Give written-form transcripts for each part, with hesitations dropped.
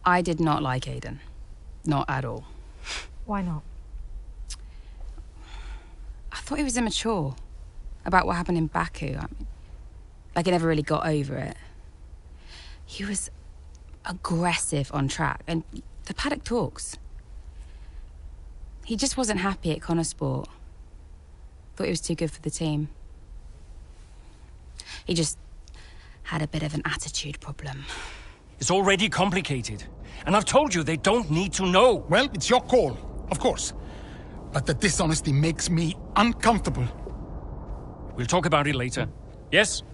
I did not like Aiden. Not at all. Why not? I thought he was immature about what happened in Baku. I mean, like he never really got over it. He was aggressive on track, and the paddock talks. He just wasn't happy at Connosport. Thought he was too good for the team. He just had a bit of an attitude problem. It's already complicated. And I've told you they don't need to know. Well, it's your call, of course. But the dishonesty makes me uncomfortable. We'll talk about it later. Yes?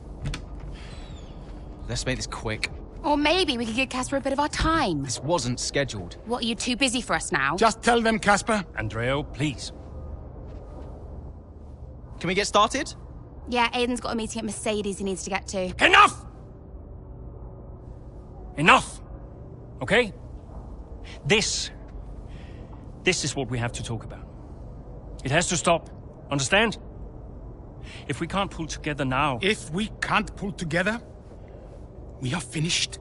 Let's make this quick. Or maybe we could give Casper a bit of our time. This wasn't scheduled. What, are you too busy for us now? Just tell them, Casper. Andrea, please. Can we get started? Yeah, Aiden's got a meeting at Mercedes he needs to get to. Enough! Enough! Okay? This is what we have to talk about. It has to stop. Understand? If we can't pull together now... If we can't pull together, we are finished.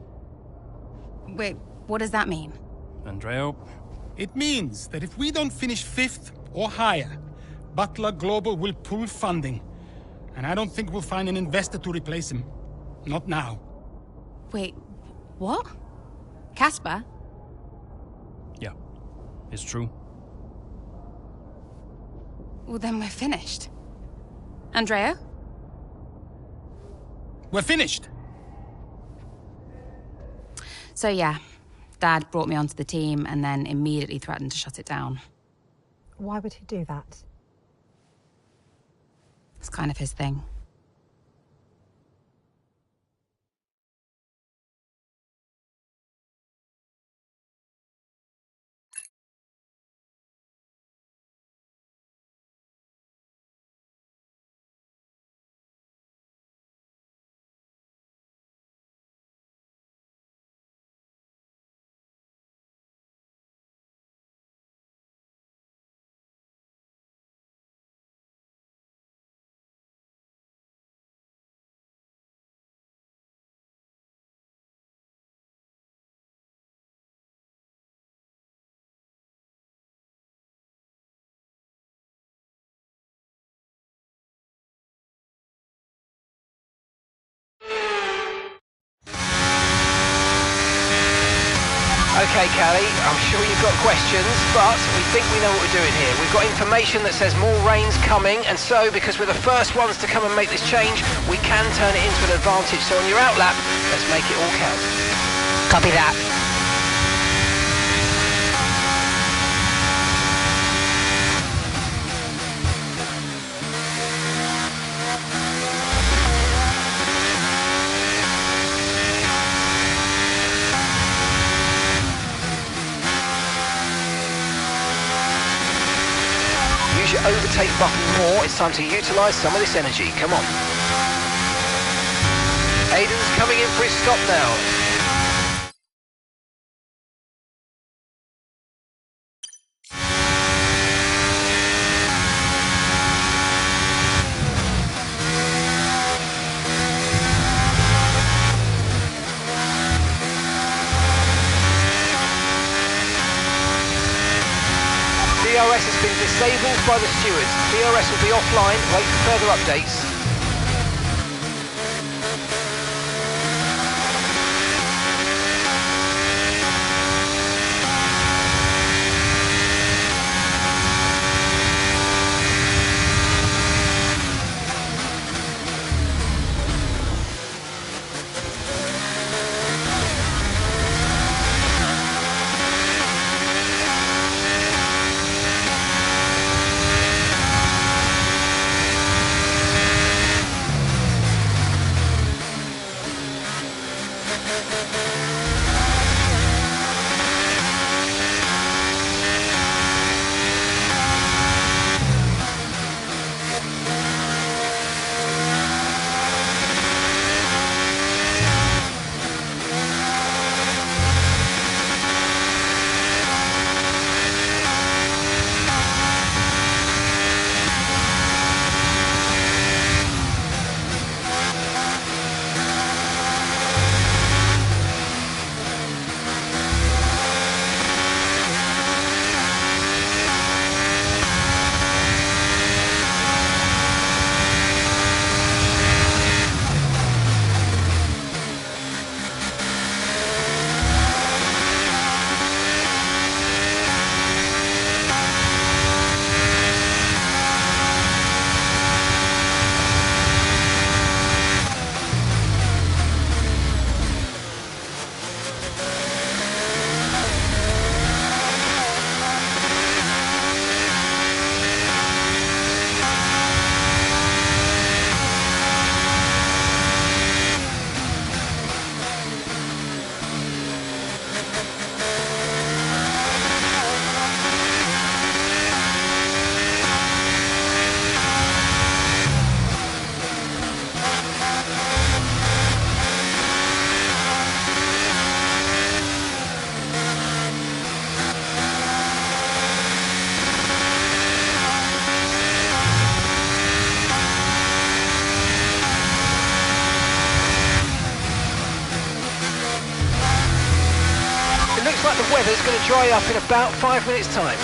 Wait, what does that mean? Andrea... It means that if we don't finish 5th or higher, Butler Global will pull funding. And I don't think we'll find an investor to replace him. Not now. Wait, what? Casper? Yeah, it's true. Well, then we're finished. Andrea? We're finished. So yeah, Dad brought me onto the team and then immediately threatened to shut it down. Why would he do that? It's kind of his thing. Okay, Callie, I'm sure you've got questions, but we think we know what we're doing here. We've got information that says more rain's coming, and so, because we're the first ones to come and make this change, we can turn it into an advantage. So on your out lap, let's make it all count. Copy that. Overtake button more. It's time to utilise some of this energy. Come on. Aiden's coming in for his stop now. DRS has been disabled by the stewards. DRS will be offline. Wait for further updates. is going to dry up in about 5 minutes' time.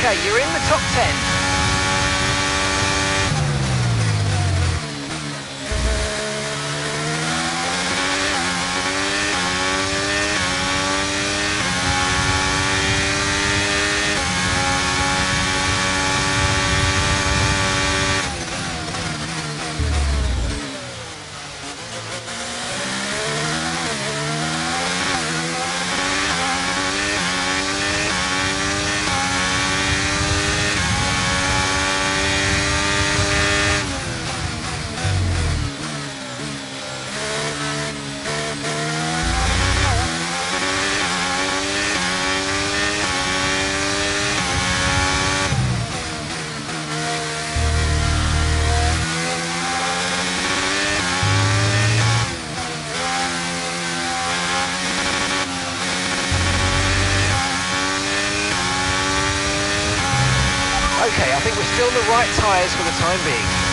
Okay, you're in the top 10. Okay, I think we're still on the right tyres for the time being.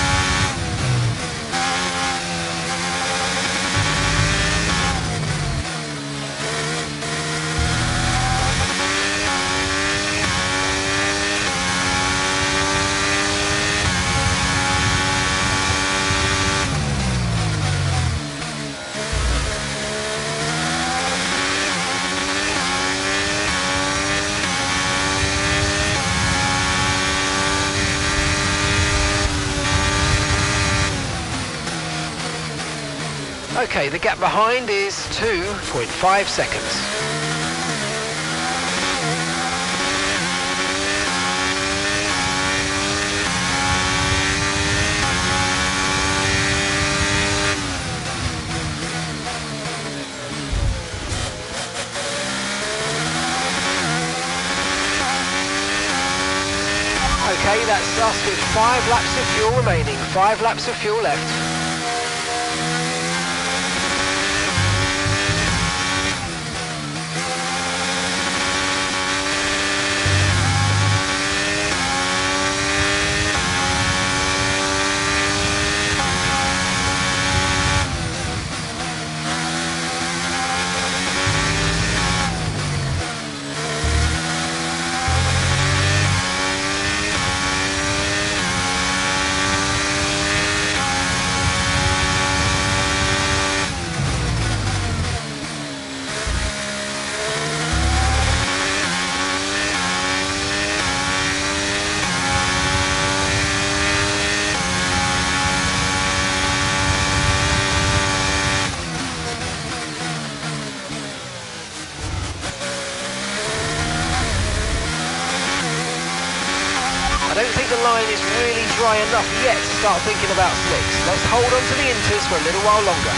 Okay, the gap behind is 2.5 seconds. Okay, that's us with 5 laps of fuel remaining, 5 laps of fuel left. I don't think the line is really dry enough yet to start thinking about slicks. Let's hold on to the inters for a little while longer.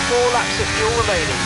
4 laps of fuel remaining.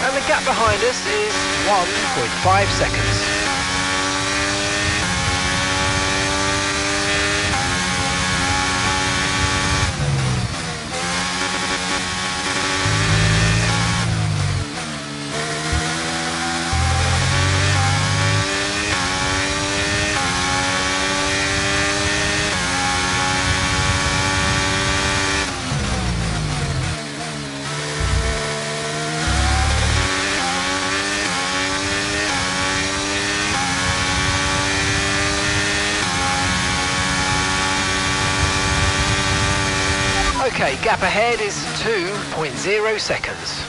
And the gap behind us is 1.5 seconds. Okay, gap ahead is 2.0 seconds.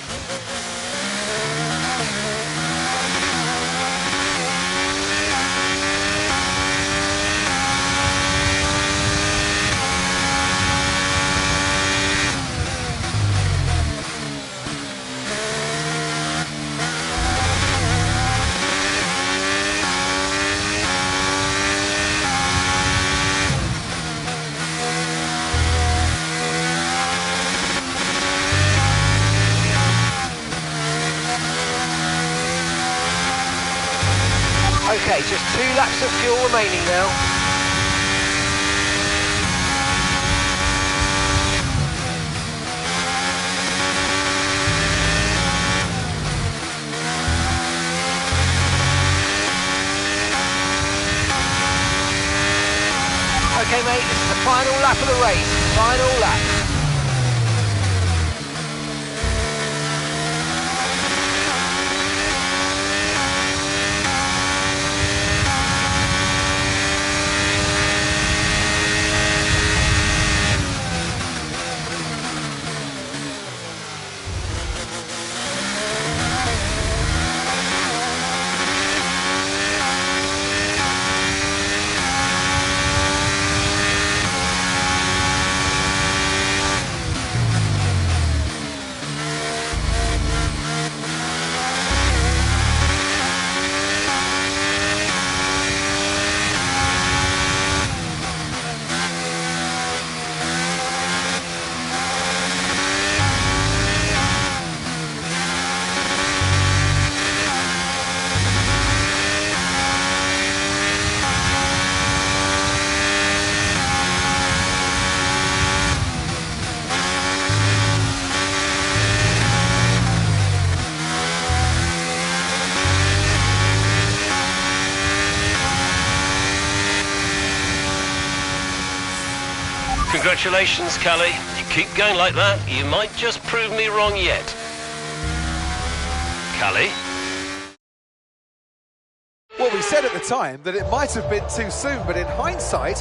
Okay, just 2 laps of fuel remaining now. Okay mate, this is the final lap of the race. Final lap. Congratulations, Callie. You keep going like that, you might just prove me wrong yet. Callie? Well, we said at the time that it might have been too soon, but in hindsight,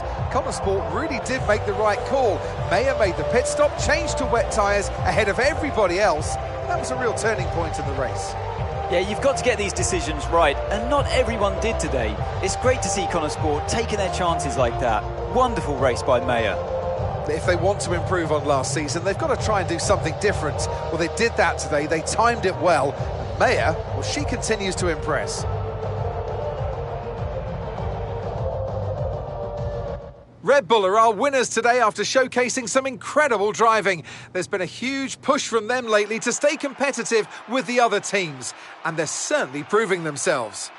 Sport really did make the right call. Mayer made the pit stop, changed to wet tyres ahead of everybody else. That was a real turning point in the race. Yeah, you've got to get these decisions right, and not everyone did today. It's great to see Sport taking their chances like that. Wonderful race by Mayer. If they want to improve on last season, they've got to try and do something different. Well, they did that today. They timed it well. And Mayer, well, she continues to impress. Red Bull are our winners today after showcasing some incredible driving. There's been a huge push from them lately to stay competitive with the other teams, and they're certainly proving themselves.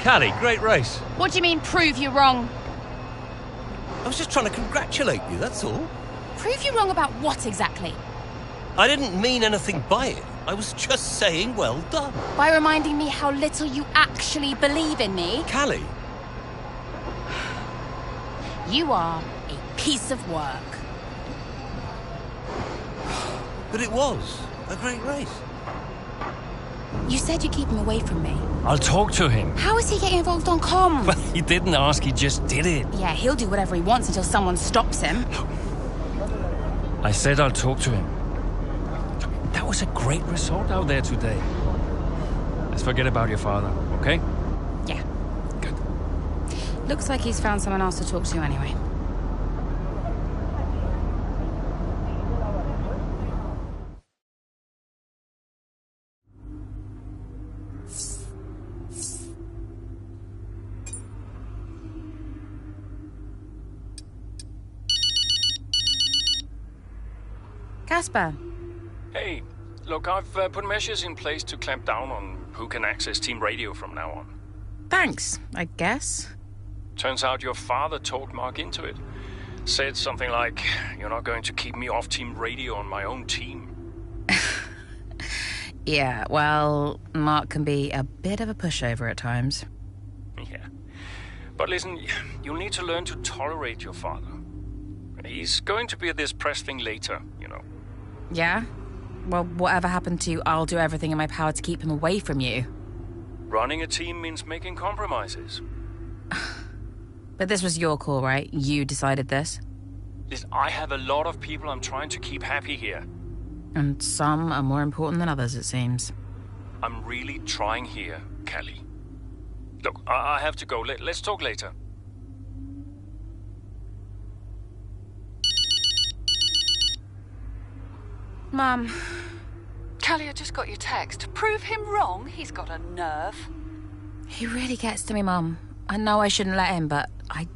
Callie, great race. What do you mean, prove you wrong? I was just trying to congratulate you, that's all. Prove you wrong about what exactly? I didn't mean anything by it. I was just saying well done. By reminding me how little you actually believe in me? Callie. You are a piece of work. But it was a great race. You said you'd keep him away from me. I'll talk to him. How is he getting involved on comms? Well, he didn't ask, he just did it. Yeah, he'll do whatever he wants until someone stops him. I said I'll talk to him. That was a great result out there today. Let's forget about your father, okay? Yeah. Good. Looks like he's found someone else to talk to anyway. Casper. Hey, look, I've put measures in place to clamp down on who can access team radio from now on. Thanks, I guess. Turns out your father talked Mark into it. Said something like, "You're not going to keep me off team radio on my own team." Yeah, well, Mark can be a bit of a pushover at times. Yeah. But listen, you'll need to learn to tolerate your father. He's going to be at this press thing later, you know. Yeah? Well, whatever happened to you, I'll do everything in my power to keep him away from you. Running a team means making compromises. But this was your call, right? You decided this? Listen, I have a lot of people I'm trying to keep happy here. And some are more important than others, it seems. I'm really trying here, Callie. Look, I have to go. Let's talk later. Mum. Callie, I just got your text. Prove him wrong? He's got a nerve. He really gets to me, Mum. I know I shouldn't let him, but I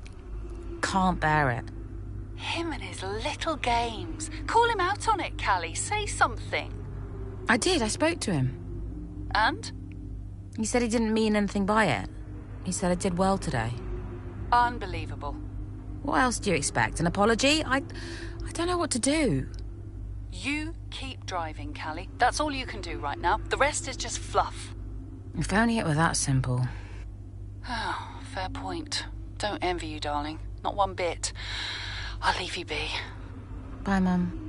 can't bear it. Him and his little games. Call him out on it, Callie. Say something. I did. I spoke to him. And? He said he didn't mean anything by it. He said I did well today. Unbelievable. What else do you expect? An apology? I don't know what to do. You keep driving, Callie. That's all you can do right now. The rest is just fluff. If only it were that simple. Oh, fair point. Don't envy you, darling. Not one bit. I'll leave you be. Bye, Mum.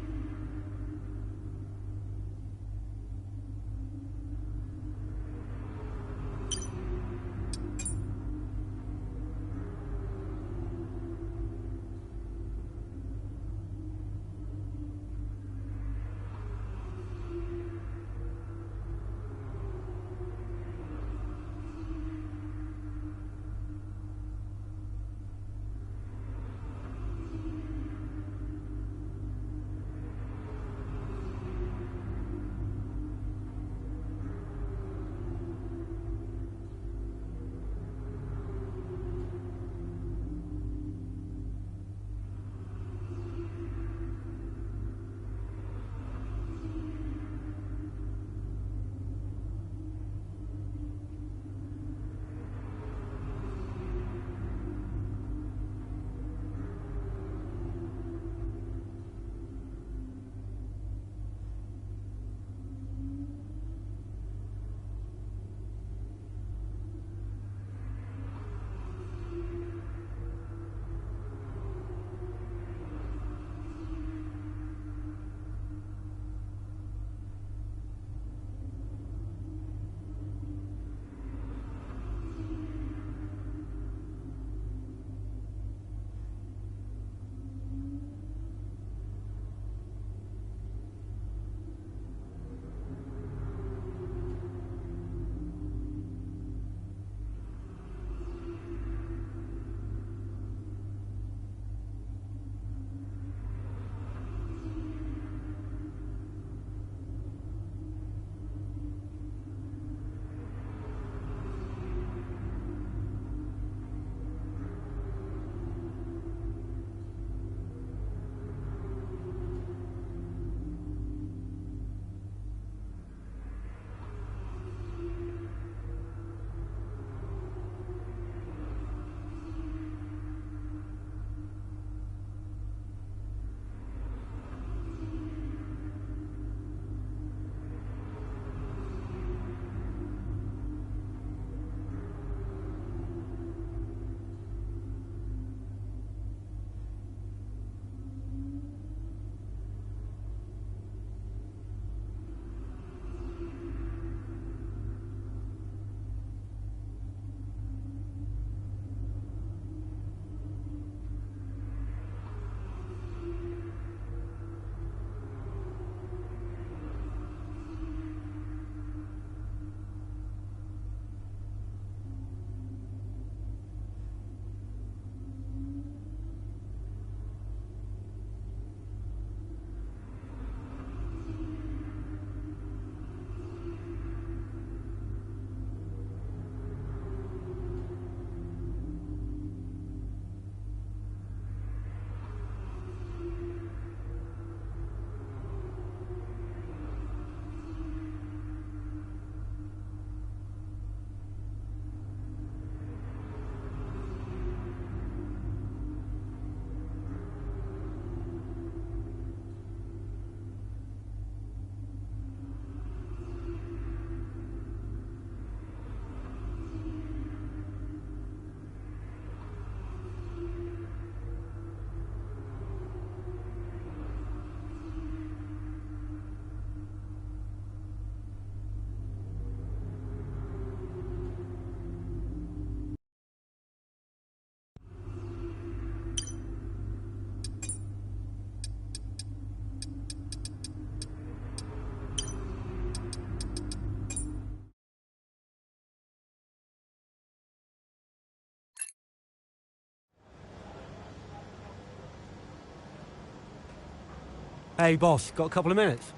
Hey, boss, got a couple of minutes?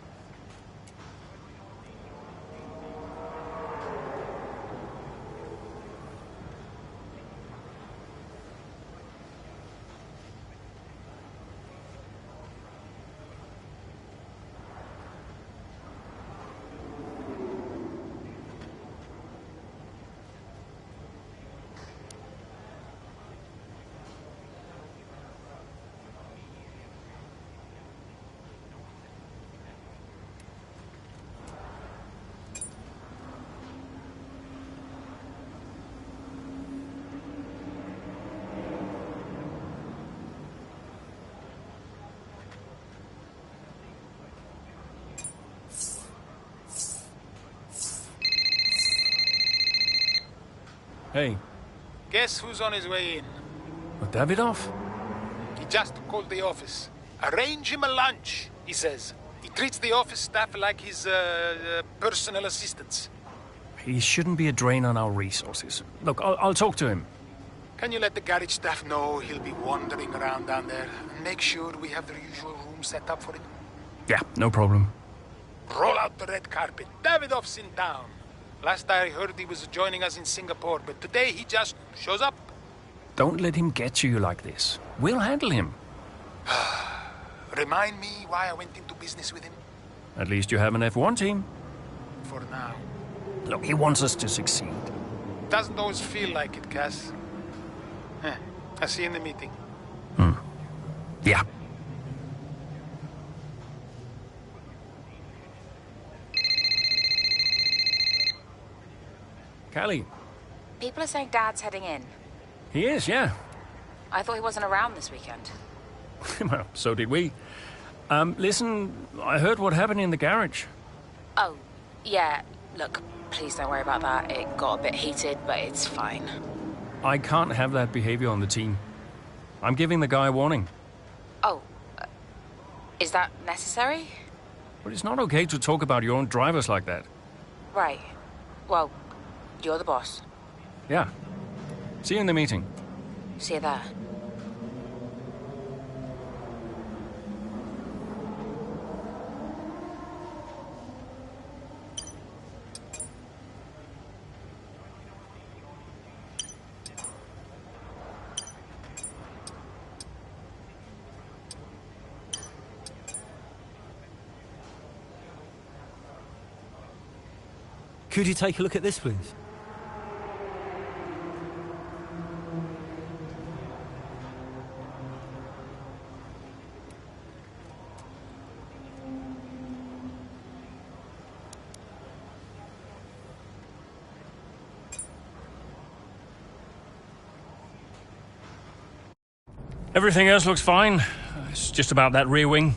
Hey. Guess who's on his way in? Davidoff? He just called the office. Arrange him a lunch, he says. He treats the office staff like his personal assistants. He shouldn't be a drain on our resources. Look, I'll talk to him. Can you let the garage staff know he'll be wandering around down there? And make sure we have the usual room set up for him. Yeah, no problem. Roll out the red carpet. Davidoff's in town. Last I heard he was joining us in Singapore, but today he just shows up. Don't let him get to you like this. We'll handle him. Remind me why I went into business with him? At least you have an F1 team. For now. Look, he wants us to succeed. Doesn't always feel like it, Cass. I'll see you in the meeting. Yeah. Callie. People are saying Dad's heading in. He is, yeah. I thought he wasn't around this weekend. Well, so did we. Listen, I heard what happened in the garage. Oh, yeah. Look, please don't worry about that. It got a bit heated, but it's fine. I can't have that behavior on the team. I'm giving the guy a warning. Oh, is that necessary? But it's not okay to talk about your own drivers like that. Right. Well, you're the boss. Yeah. See you in the meeting. See you there. Could you take a look at this, please? Everything else looks fine. It's just about that rear wing.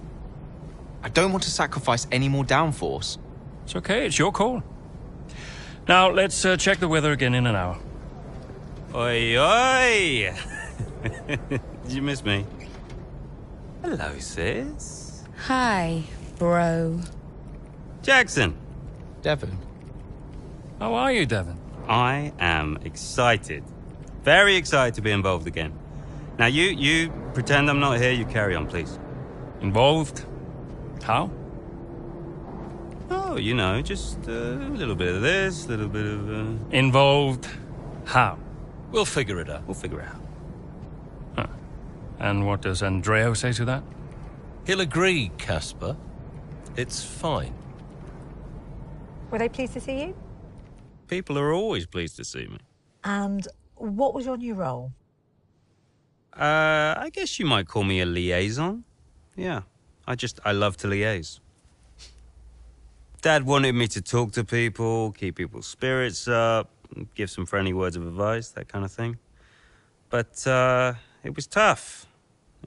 I don't want to sacrifice any more downforce. It's okay, it's your call. Now, let's check the weather again in an hour. Oi, oi! Did you miss me? Hello, sis. Hi, bro. Jackson. Devon. How are you, Devon? I am excited. Very excited to be involved again. Now, you pretend I'm not here. You carry on, please. Involved? How? Oh, you know, just a little bit of this, a little bit of... Involved? How? We'll figure it out. We'll figure it out. Huh. And what does Andreo say to that? He'll agree, Casper. It's fine. Were they pleased to see you? People are always pleased to see me. And what was your new role? I guess you might call me a liaison. Yeah, I love to liaise. Dad wanted me to talk to people, keep people's spirits up, give some friendly words of advice, that kind of thing. But it was tough.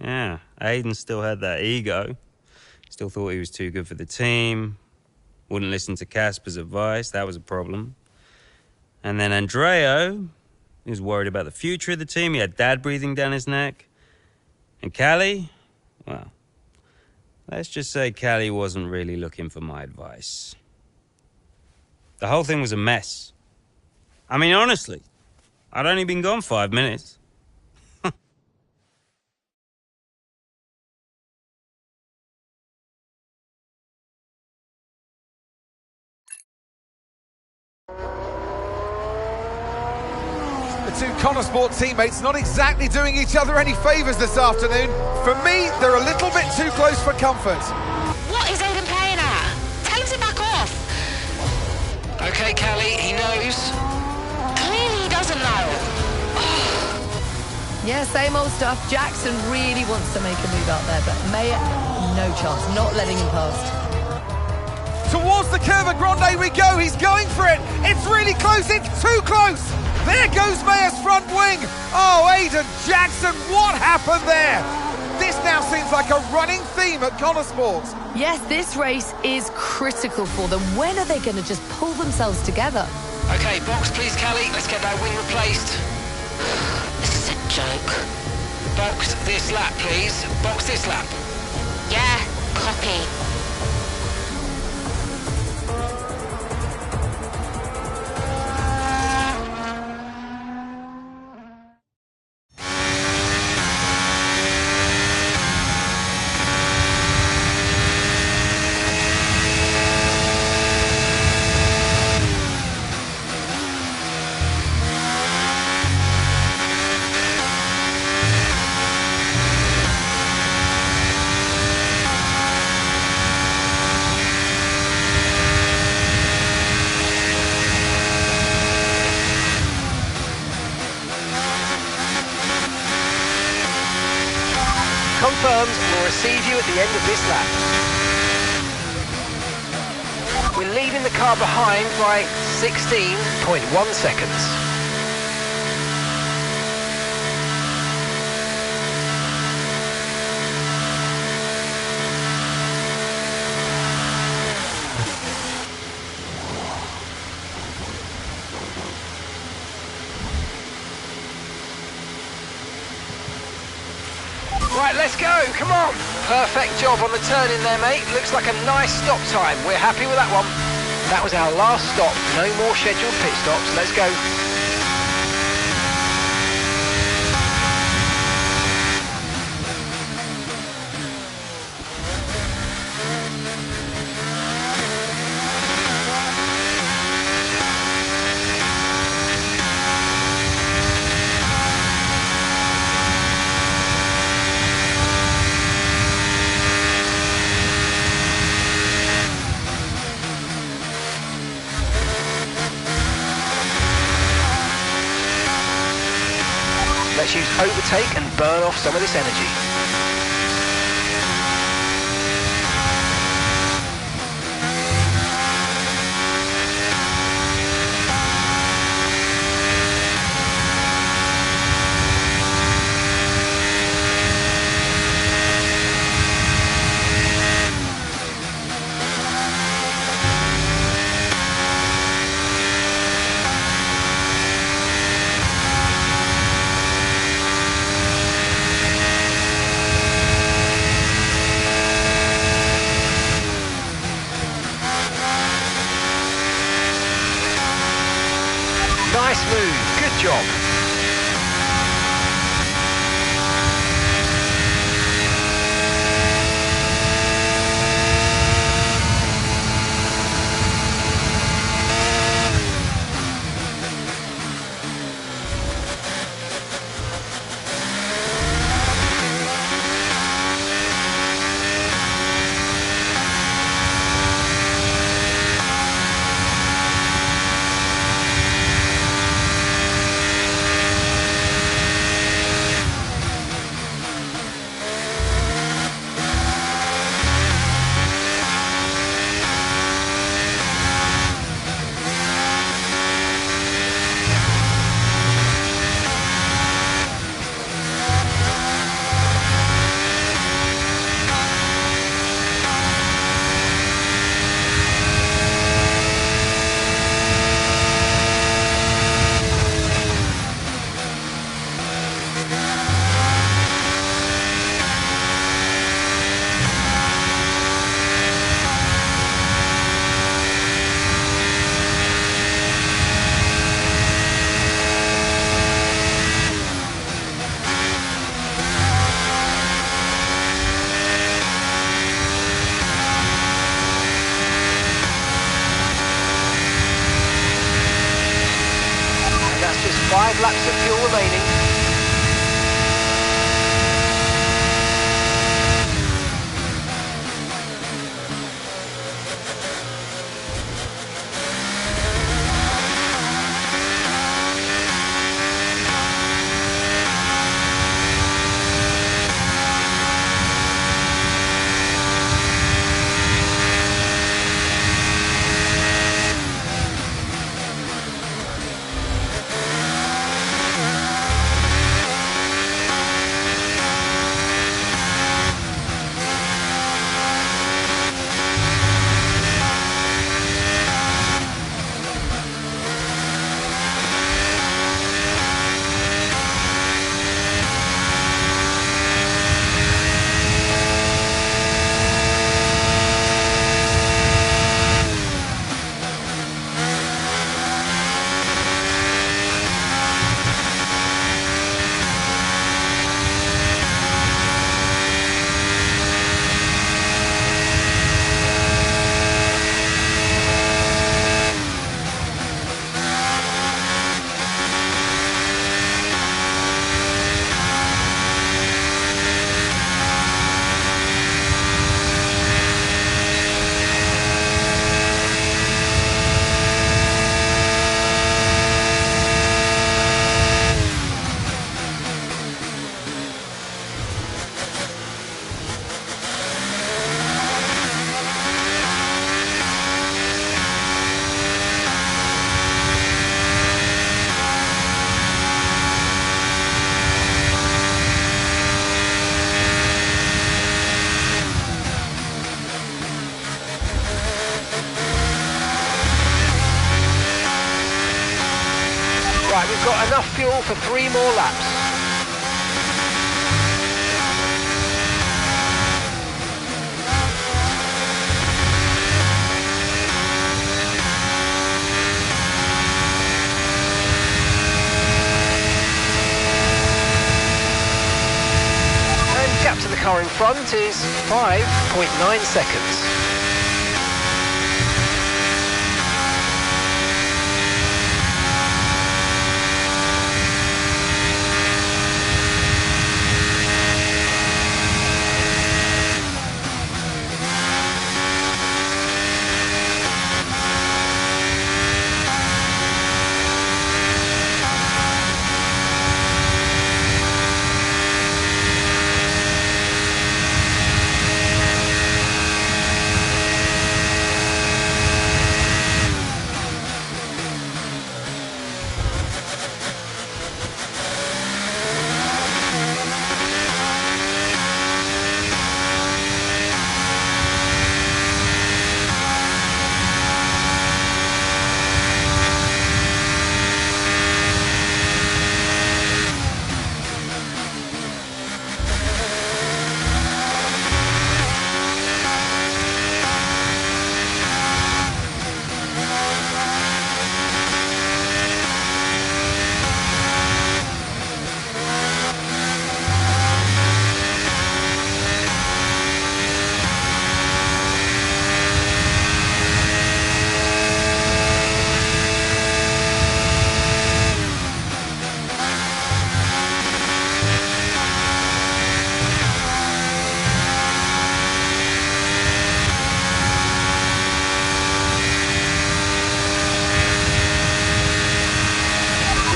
Yeah, Aiden still had that ego. Still thought he was too good for the team. Wouldn't listen to Casper's advice, that was a problem. And then Andreo, he was worried about the future of the team. He had Dad breathing down his neck. And Callie, well, let's just say Callie wasn't really looking for my advice. The whole thing was a mess. I mean, honestly, I'd only been gone 5 minutes. The two Connorsport teammates not exactly doing each other any favours this afternoon. For me, they're a little bit too close for comfort. What is Aiden playing at? Tell him to back off. Okay, Callie, he knows. Clearly he doesn't know. Yeah, same old stuff. Jackson really wants to make a move out there, but Mayer, no chance, not letting him past. Towards the Curva Grande we go, he's going for it. It's really close, it's too close. There goes Mayer's front wing. Oh, Aiden Jackson, what happened there? This now seems like a running theme at Connorsport. Yes, this race is critical for them. When are they going to just pull themselves together? Okay, box please, Callie. Let's get that wing replaced. This is a joke. Box this lap, please. Box this lap. Yeah, copy. Confirmed, we'll receive you at the end of this lap. We're leaving the car behind by 16.1 seconds. Right, let's go, come on. Perfect job on the turn in there, mate. Looks like a nice stop time. We're happy with that one. That was our last stop. No more scheduled pit stops. Let's go. Let's use overtake and burn off some of this energy. Nice move, good job. 5 laps of fuel remaining. Right, we've got enough fuel for 3 more laps. And gap to the car in front is 5.9 seconds.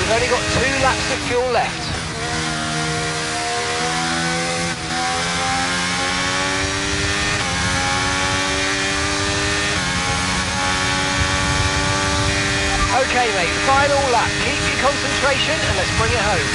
We've only got 2 laps of fuel left. Okay mate, final lap. Keep your concentration and let's bring it home.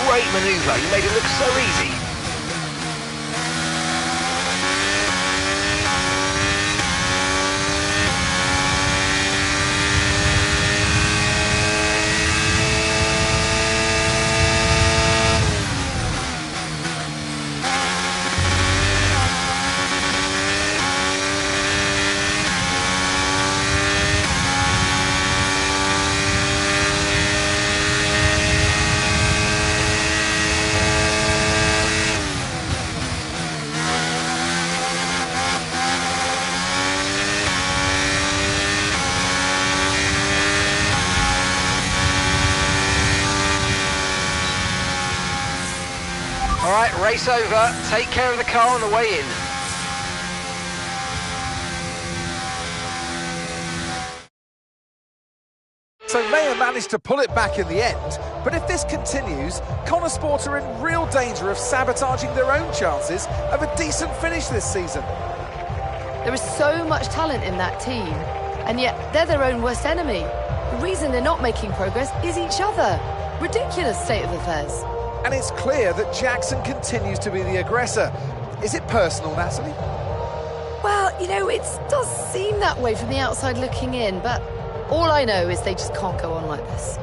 Great manoeuvre, you made it look so easy. race over. Take care of the car on the way in. So Mayer managed to pull it back in the end, but if this continues, Connor Sport are in real danger of sabotaging their own chances of a decent finish this season. There is so much talent in that team, and yet they're their own worst enemy. The reason they're not making progress is each other. Ridiculous state of affairs. And it's clear that Jackson continues to be the aggressor. Is it personal, Natalie? Well, you know, it does seem that way from the outside looking in, but all I know is they just can't go on like this.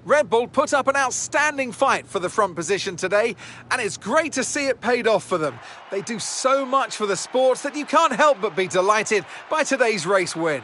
Red Bull put up an outstanding fight for the front position today, and it's great to see it paid off for them. They do so much for the sport that you can't help but be delighted by today's race win.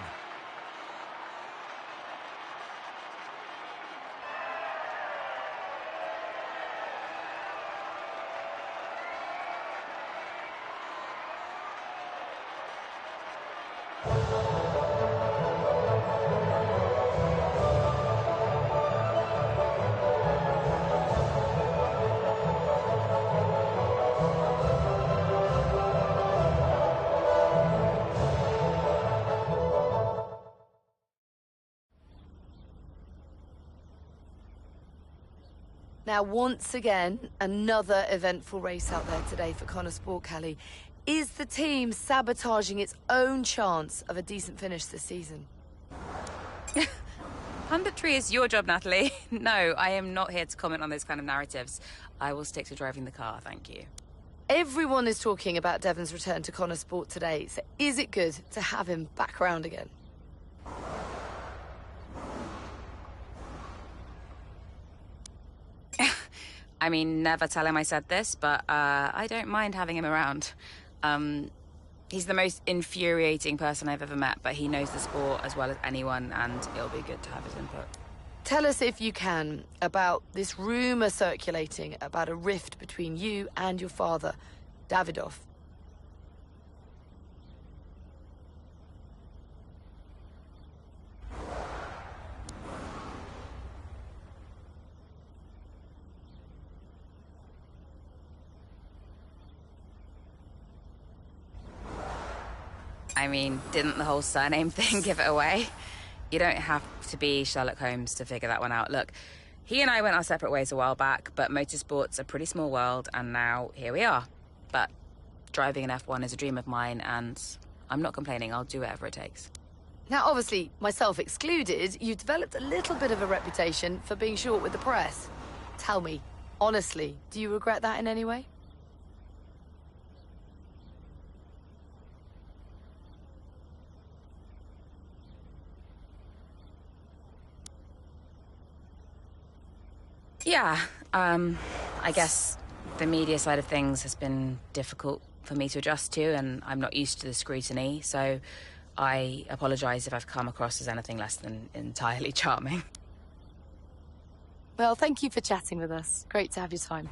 Now, once again, another eventful race out there today for Connor Sport, Kelly. Is the team sabotaging its own chance of a decent finish this season? Punditry is your job, Natalie. No, I am not here to comment on those kind of narratives. I will stick to driving the car, thank you. Everyone is talking about Devon's return to Connor Sport today, so is it good to have him back around again? I mean, never tell him I said this, but I don't mind having him around. He's the most infuriating person I've ever met, but he knows the sport as well as anyone, and it'll be good to have his input. Tell us, if you can, about this rumour circulating about a rift between you and your father, Davidoff. I mean, didn't the whole surname thing give it away? You don't have to be Sherlock Holmes to figure that one out. Look, he and I went our separate ways a while back, but motorsport's a pretty small world, and now here we are. But driving an F1 is a dream of mine, and I'm not complaining. I'll do whatever it takes. Now, obviously, myself excluded, you've developed a little bit of a reputation for being short with the press. Tell me, honestly, do you regret that in any way? Yeah, I guess the media side of things has been difficult for me to adjust to, and I'm not used to the scrutiny, so I apologise if I've come across as anything less than entirely charming. Well, thank you for chatting with us. Great to have your time.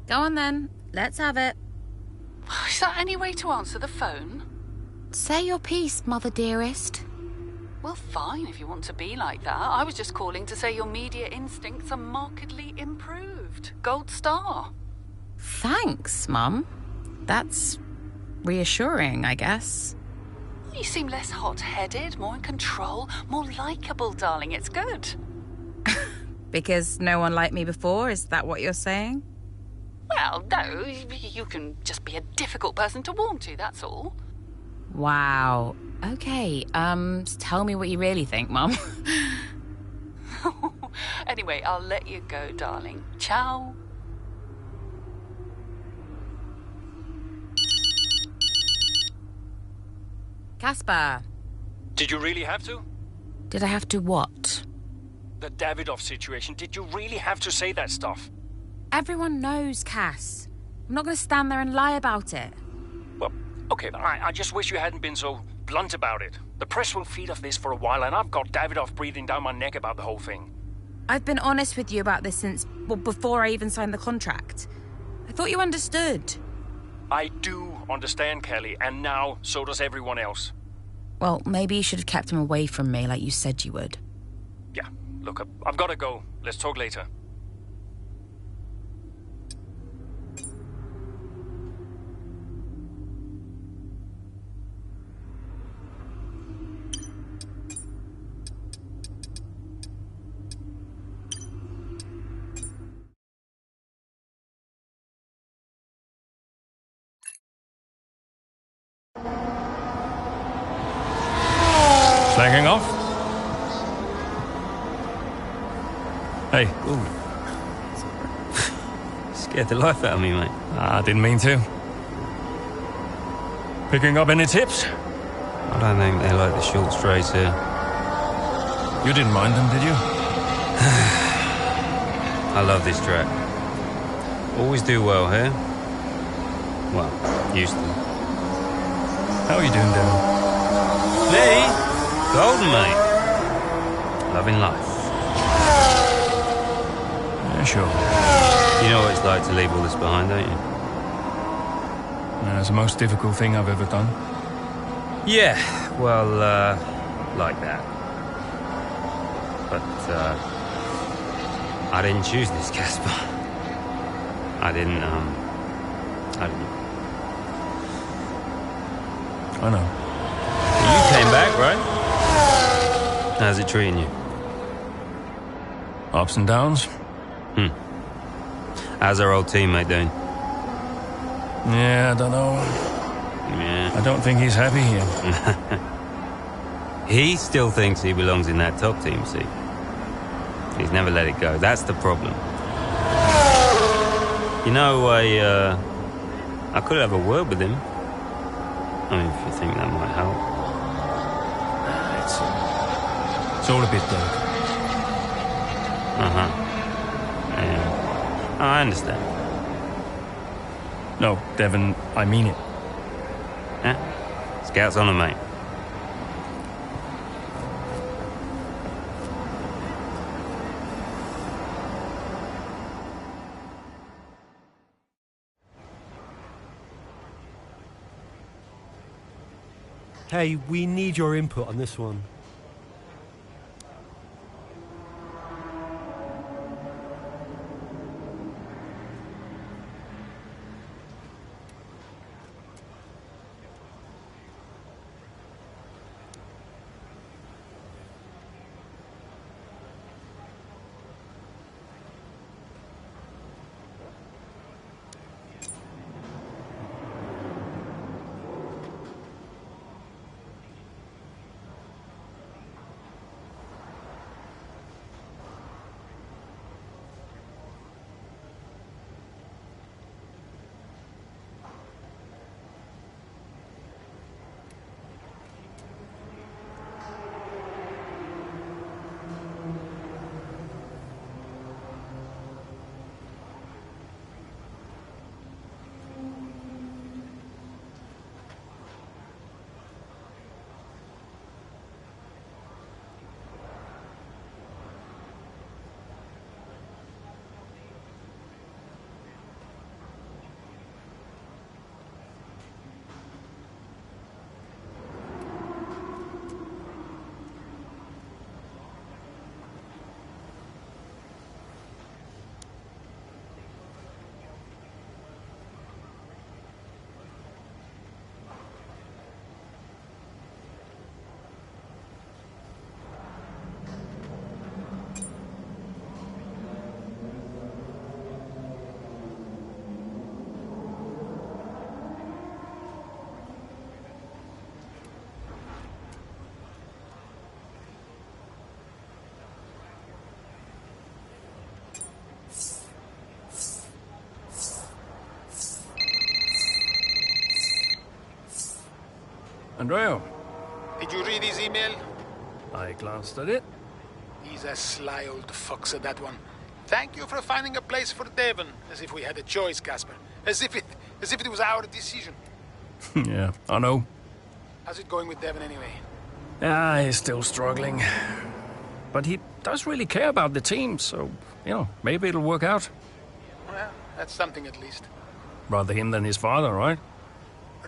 Go on then. Let's have it. Is that any way to answer the phone? Say your piece, mother dearest. Well, fine, if you want to be like that. I was just calling to say your media instincts are markedly improved. Gold star. Thanks, Mum. That's reassuring, I guess. You seem less hot-headed, more in control, more likeable, darling. It's good. Because no one liked me before? Is that what you're saying? Well, no, you can just be a difficult person to warm to, that's all. Wow. Okay, tell me what you really think, Mum. Anyway, I'll let you go, darling. Ciao. Caspar. Did you really have to? Did I have to what? The Davidoff situation. Did you really have to say that stuff? Everyone knows, Cass. I'm not going to stand there and lie about it. Well, okay, but I just wish you hadn't been so blunt about it. The press will feed off this for a while, and I've got Davidoff breathing down my neck about the whole thing. I've been honest with you about this since, well, before I even signed the contract. I thought you understood. I do understand, Kelly, and now so does everyone else. Well, maybe you should have kept him away from me like you said you would. Yeah, look, I've got to go. Let's talk later. Slacking off? Hey. Ooh. Scared the life out of me, mate. I didn't mean to. Picking up any tips? I don't think they like the short strays here. You didn't mind them, did you? I love this track. Always do well here. Well, used to. How are you doing, Devin? Me? Golden, mate. Loving life. Yeah, sure. You know what it's like to leave all this behind, don't you? It's the most difficult thing I've ever done. Yeah, well, like that. But, I didn't choose this, Caspar. I didn't. I know. You came back, right? How's it treating you? Ups and downs. How's our old teammate doing? Yeah, I don't know. Yeah. I don't think he's happy here. He still thinks he belongs in that top team, see? He's never let it go. That's the problem. You know, I could have a word with him. I mean, if you think that might help. It's all a bit dark. Yeah. Oh, I understand. No, Devin, I mean it. Yeah? Scouts on 'em, mate. Hey, we need your input on this one. Andrea, Did you read his email? I glanced at it. He's a sly old fox at that one. Thank you for finding a place for Devon, as if we had a choice, Casper. As if it was our decision. Yeah, I know. How's it going with Devon anyway? Ah, he's still struggling. But he does really care about the team, so, maybe it'll work out. Well, that's something at least. Rather him than his father, right?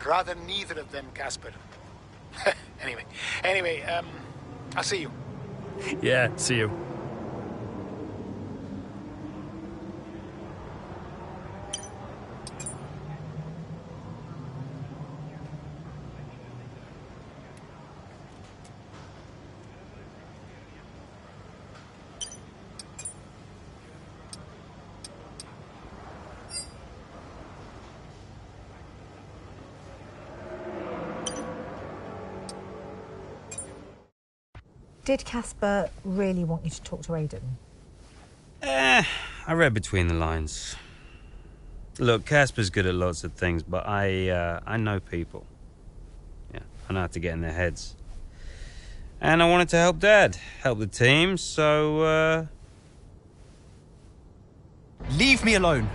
Rather neither of them, Casper. Anyway, I'll see you. Yeah, see you. Did Casper really want you to talk to Aiden? I read between the lines. Look, Casper's good at lots of things, but I know people. Yeah, I know how to get in their heads. And I wanted to help Dad, help the team, so, Leave me alone.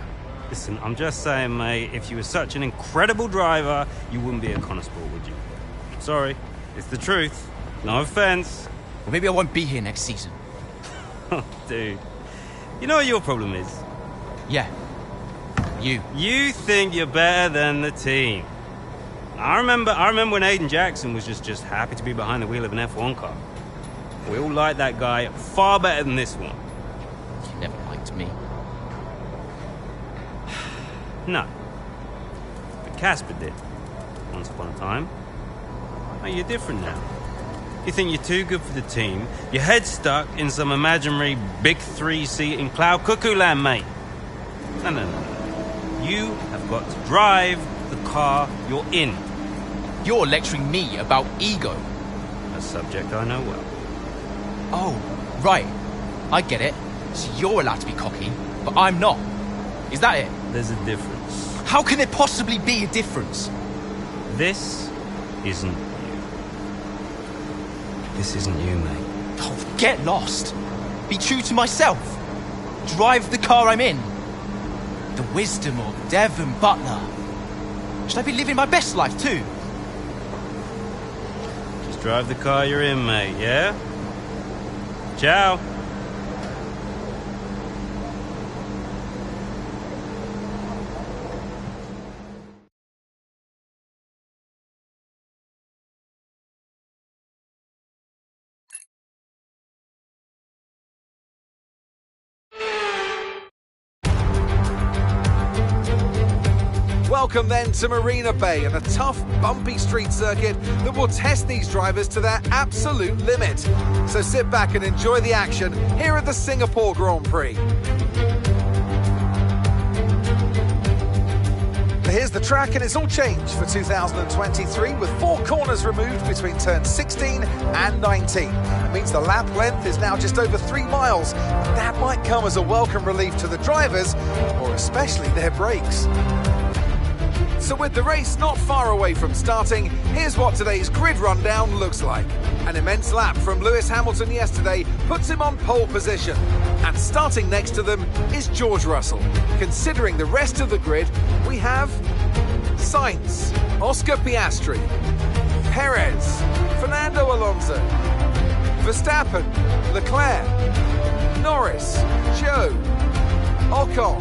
Listen, I'm just saying, mate, if you were such an incredible driver, you wouldn't be a constable, would you? Sorry, it's the truth. No offense. Well, maybe I won't be here next season. Oh, dude. You know what your problem is? Yeah. You. You think you're better than the team. I remember when Aiden Jackson was just happy to be behind the wheel of an F1 car. We all liked that guy far better than this one. You never liked me. No. But Casper did. Once upon a time. Oh, you're different now. You think you're too good for the team. Your head's stuck in some imaginary big 3-seat in cloud cuckoo land, mate. No. You have got to drive the car you're in. You're lecturing me about ego. A subject I know well. Oh, right. I get it. So you're allowed to be cocky, but I'm not. Is that it? There's a difference. How can there possibly be a difference? This isn't you. This isn't you, mate. Oh, get lost. Be true to myself. Drive the car I'm in. The wisdom of Devon Butler. Should I be living my best life too? Just drive the car you're in, mate, yeah? Ciao. Welcome then to Marina Bay and a tough, bumpy street circuit that will test these drivers to their absolute limit. So sit back and enjoy the action here at the Singapore Grand Prix. Here's the track, and it's all changed for 2023 with 4 corners removed between turns 16 and 19. It means the lap length is now just over 3 miles. And that might come as a welcome relief to the drivers, or especially their brakes. So with the race not far away from starting, here's what today's grid rundown looks like. An immense lap from Lewis Hamilton yesterday puts him on pole position. And starting next to them is George Russell. Considering the rest of the grid, we have Sainz, Oscar Piastri, Perez, Fernando Alonso, Verstappen, Leclerc, Norris, Zhou, Ocon,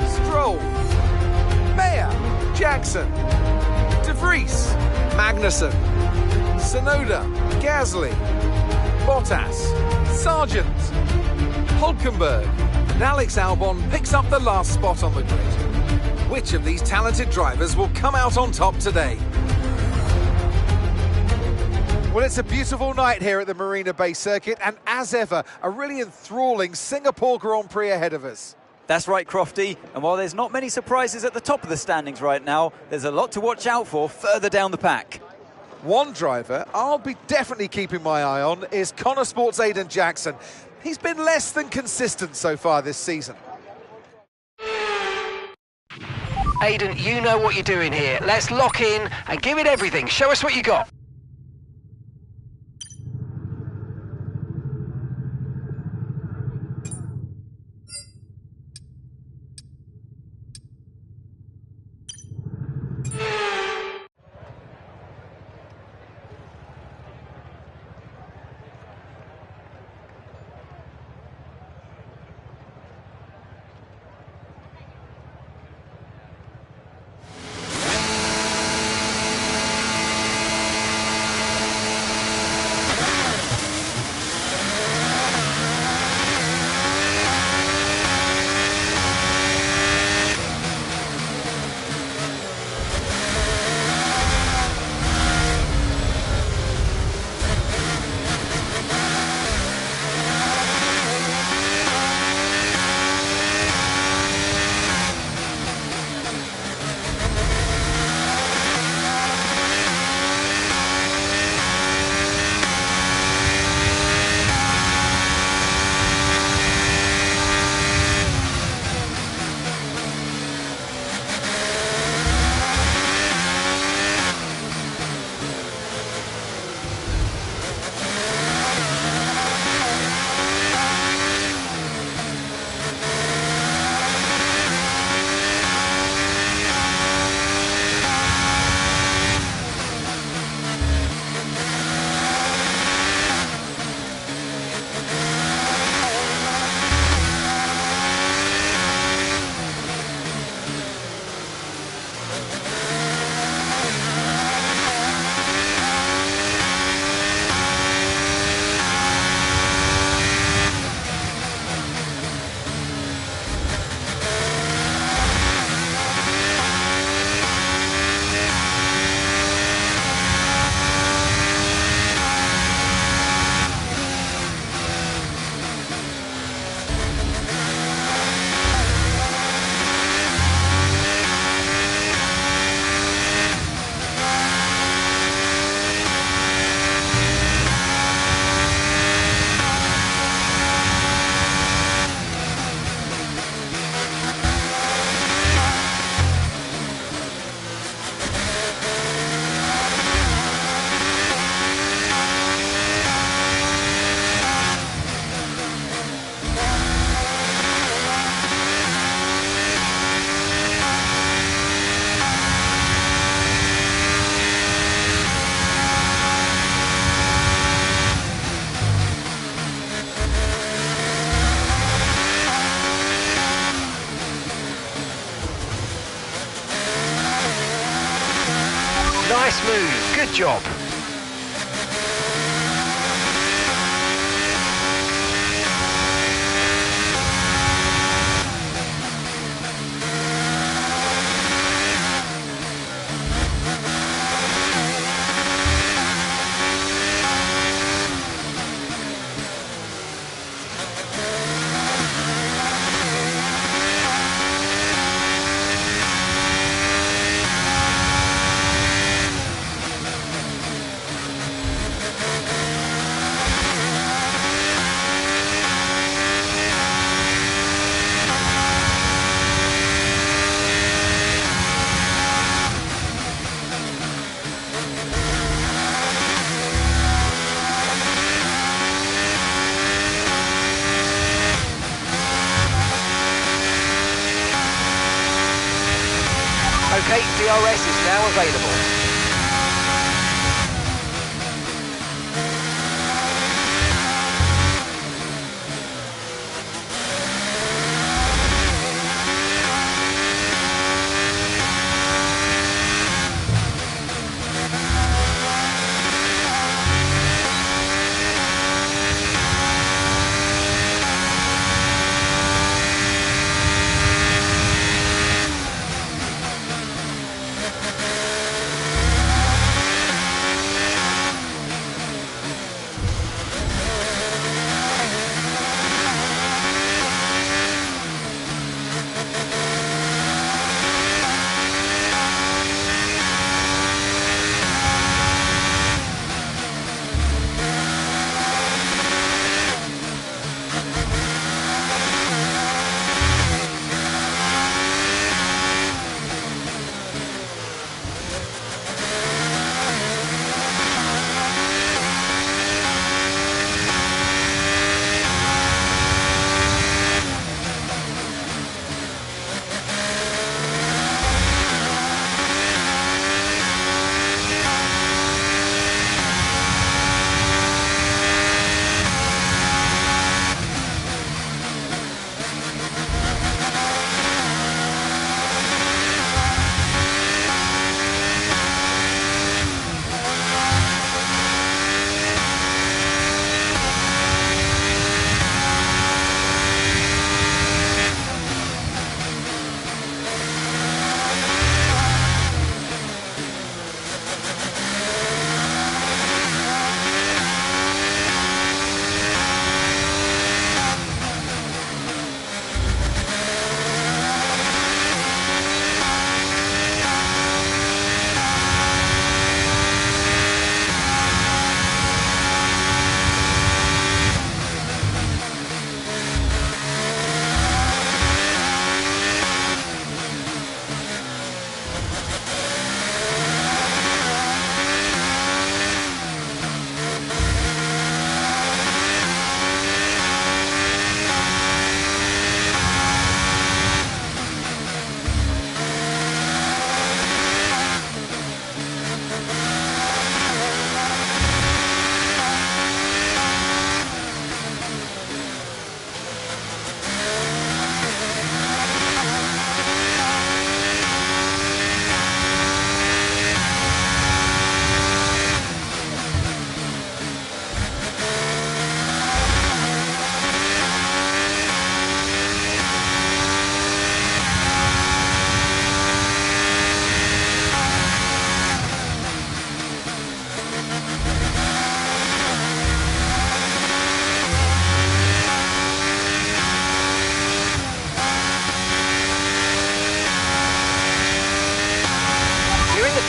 Stroll, Mayer, Jackson, De Vries, Magnussen, Tsunoda, Gasly, Bottas, Sargent, Hulkenberg, and Alex Albon picks up the last spot on the grid. Which of these talented drivers will come out on top today? Well, it's a beautiful night here at the Marina Bay Circuit, and as ever, a really enthralling Singapore Grand Prix ahead of us. That's right, Crofty. And while there's not many surprises at the top of the standings right now, there's a lot to watch out for further down the pack. One driver I'll be definitely keeping my eye on is Connor Sports' Aiden Jackson. He's been less than consistent so far this season. Aiden, you know what you're doing here. Let's lock in and give it everything. Show us what you got. Nice move. Good job. Okay, DRS is now available.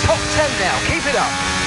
Top 10 now, keep it up.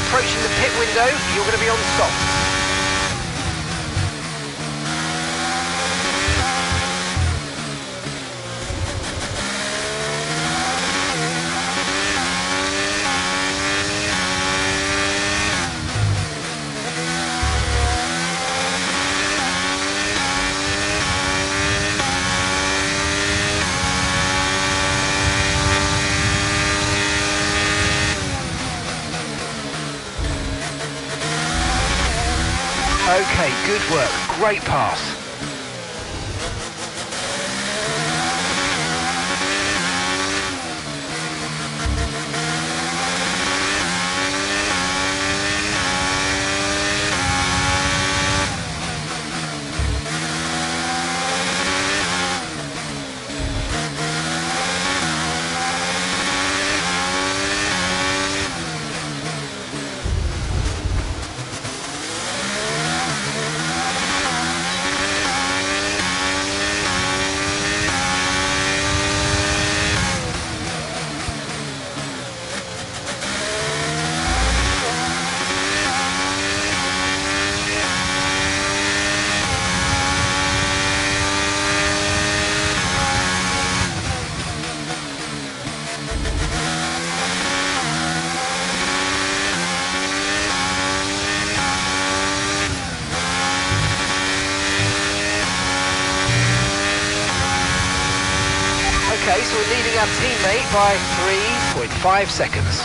approaching the pit window, you're going to be on softs. Okay, good work. Great pass. Okay, so we're leading our teammate by 3.5 seconds.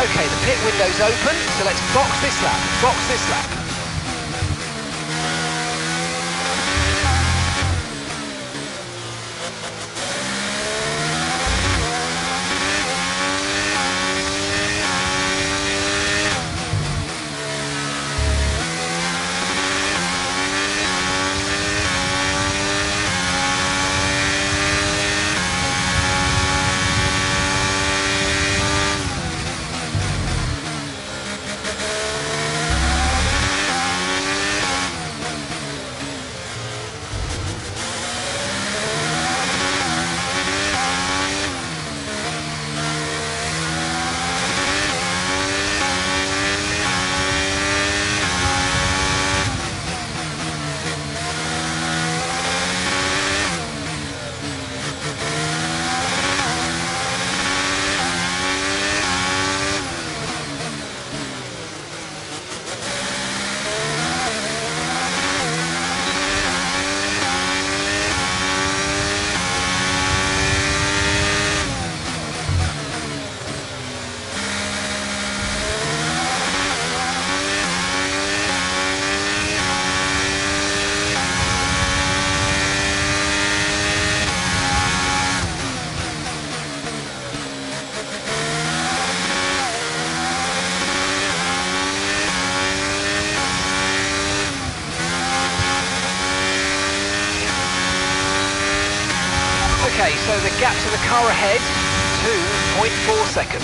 Okay, the pit window's open, so let's box this lap, box this lap. Okay, so the gap to the car ahead, 2.4 seconds.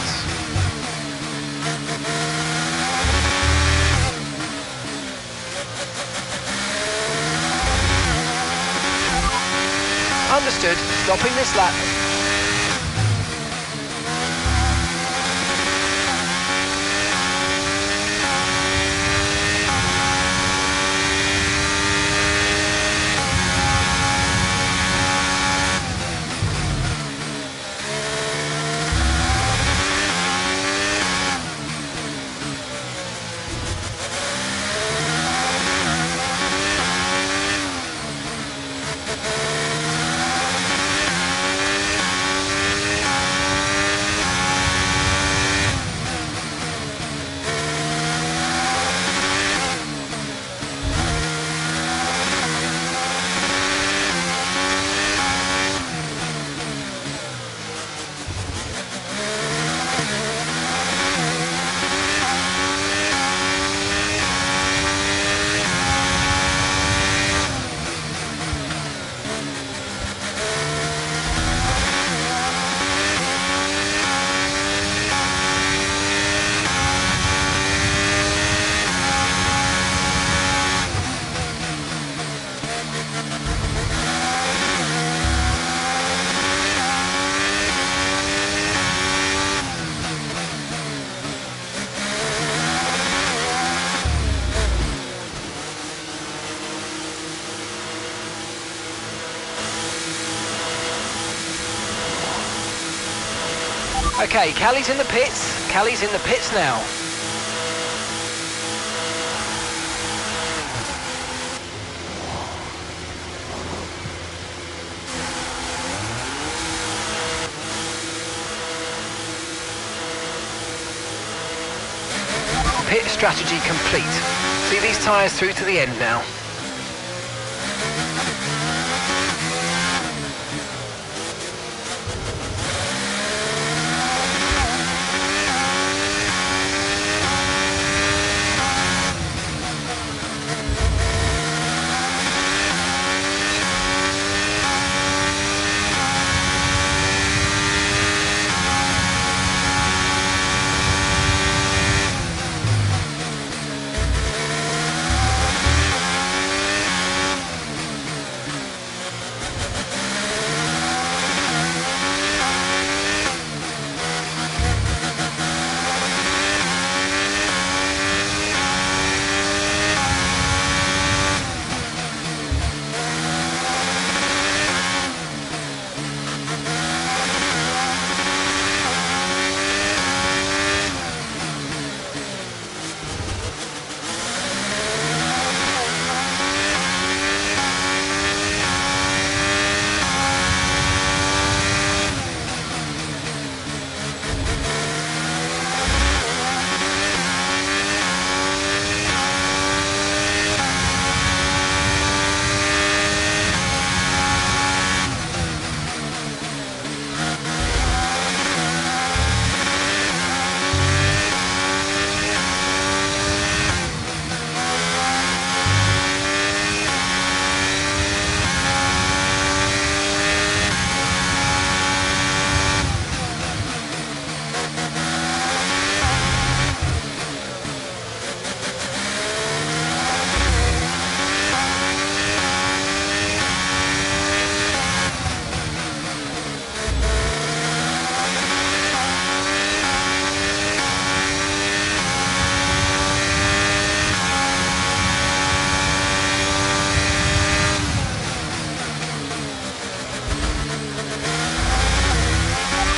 Understood. Stopping this lap. Okay, Callie's in the pits. Callie's in the pits now. Pit strategy complete. See these tyres through to the end now.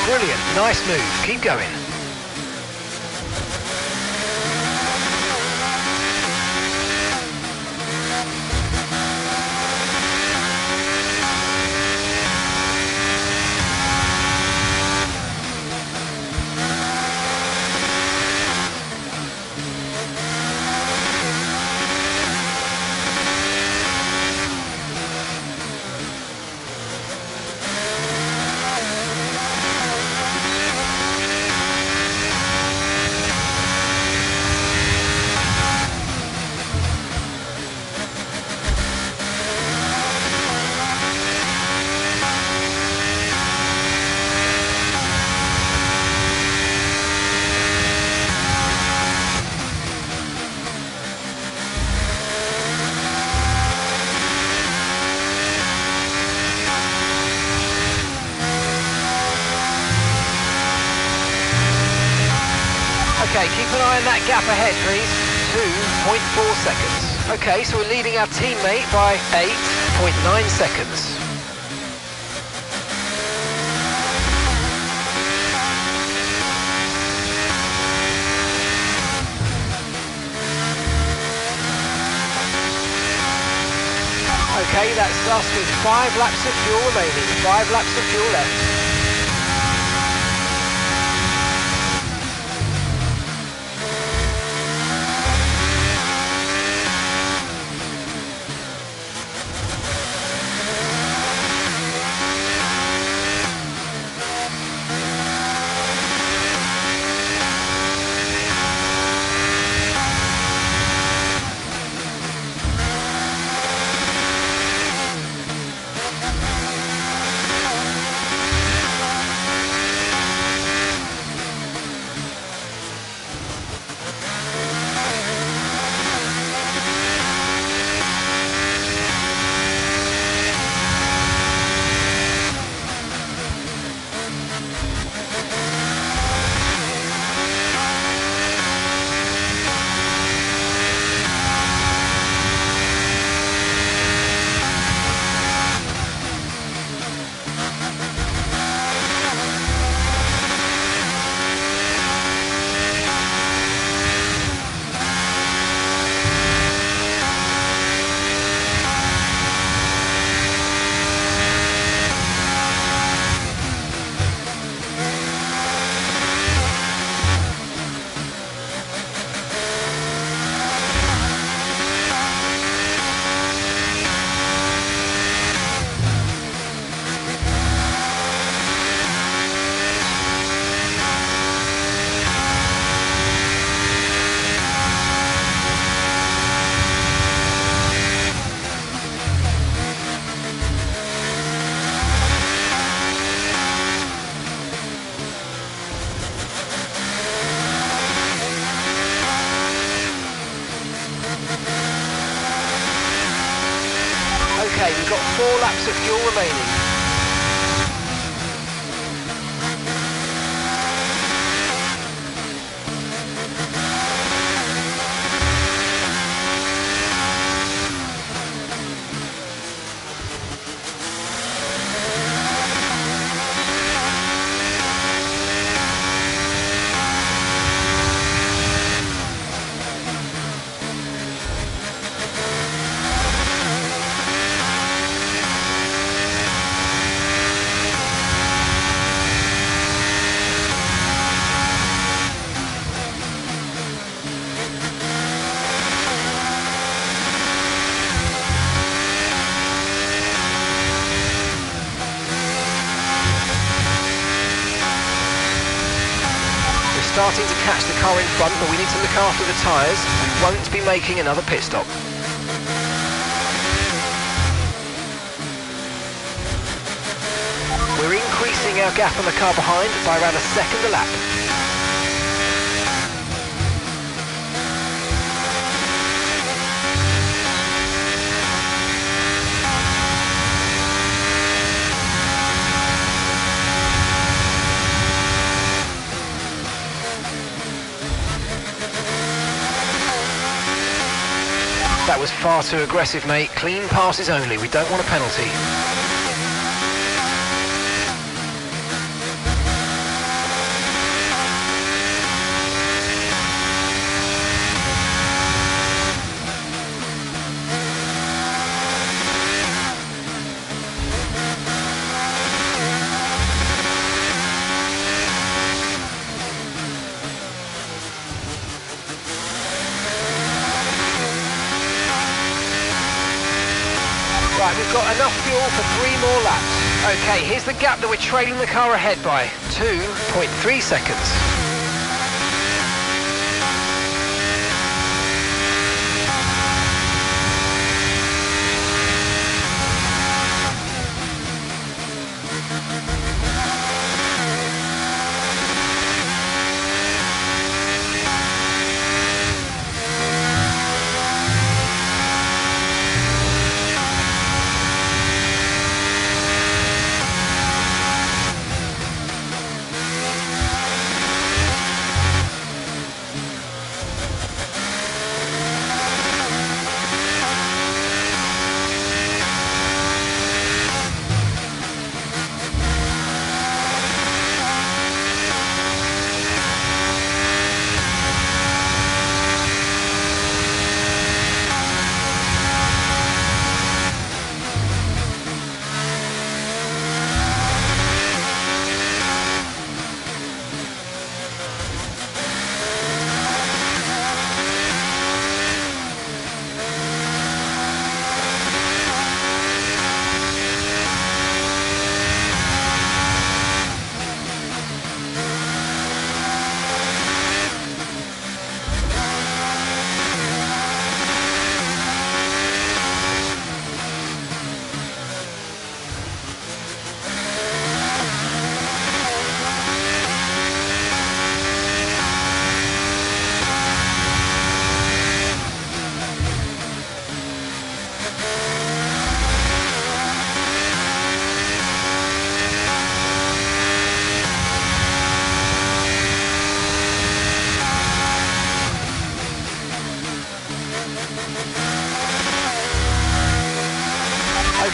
Brilliant, nice move, keep going. Okay, keep an eye on that gap ahead, please. 2.4 seconds. Okay, so we're leading our teammate by 8.9 seconds. Okay, that's us with 5 laps of fuel remaining. 5 laps of fuel left. Okay, we've got 4 laps of fuel remaining. Starting to catch the car in front, but we need to look after the tyres. We won't be making another pit stop. We're increasing our gap on the car behind by around a second a lap. That was far too aggressive, mate. Clean passes only. We don't want a penalty. Right, we've got enough fuel for 3 more laps. Okay, here's the gap that we're trailing the car ahead by. 2.3 seconds.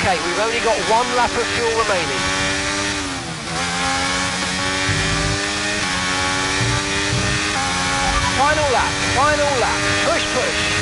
Okay, we've only got 1 lap of fuel remaining. Final lap, final lap. Push, push.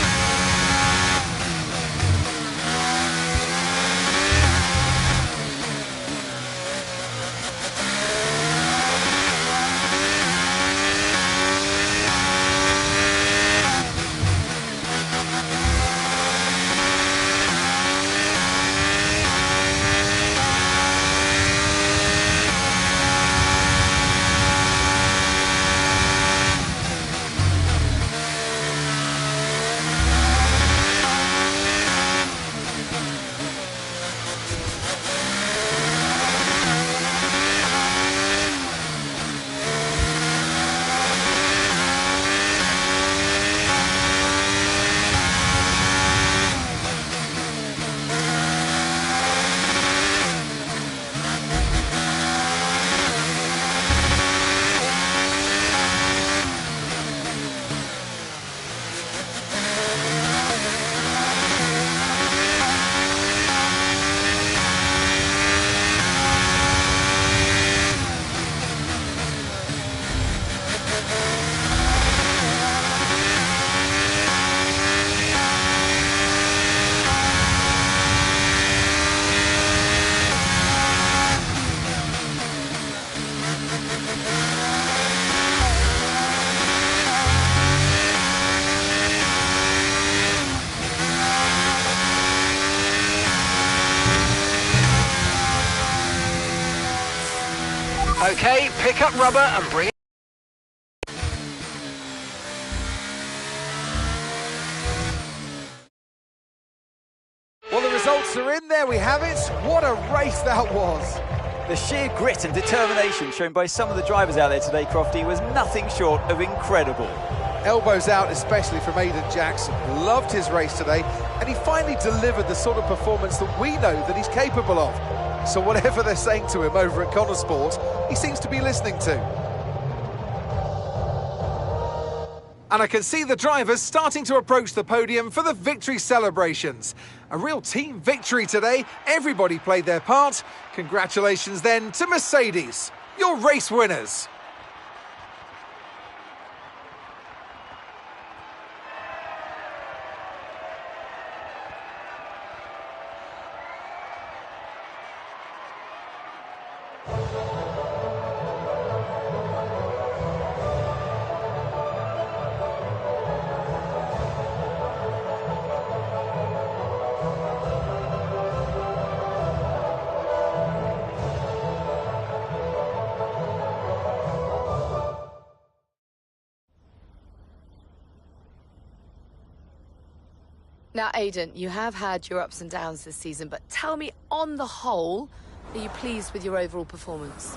Okay, pick up rubber and bring it. Well, the results are in. There we have it. What a race that was. The sheer grit and determination shown by some of the drivers out there today, Crofty, was nothing short of incredible. Elbows out, especially from Aidan Jackson. Loved his race today, and he finally delivered the sort of performance that we know that he's capable of. So whatever they're saying to him over at Connor Sport, he seems to be listening to. And I can see the drivers starting to approach the podium for the victory celebrations. A real team victory today. Everybody played their part. Congratulations then to Mercedes, your race winners. Now, Aidan, you have had your ups and downs this season, but tell me, on the whole, are you pleased with your overall performance?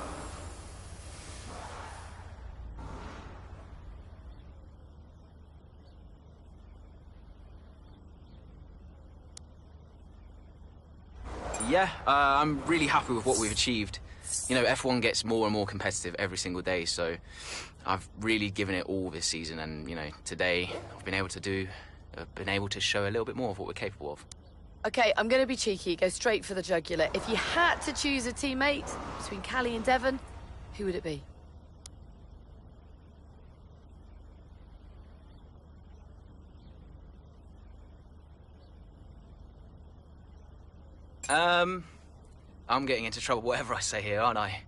Yeah, I'm really happy with what we've achieved. You know, F1 gets more and more competitive every single day, so I've really given it all this season, and, you know, today I've been able to show a little bit more of what we're capable of. Okay, I'm going to be cheeky, go straight for the jugular. If you had to choose a teammate between Callie and Devon, who would it be? I'm getting into trouble whatever I say here, aren't I?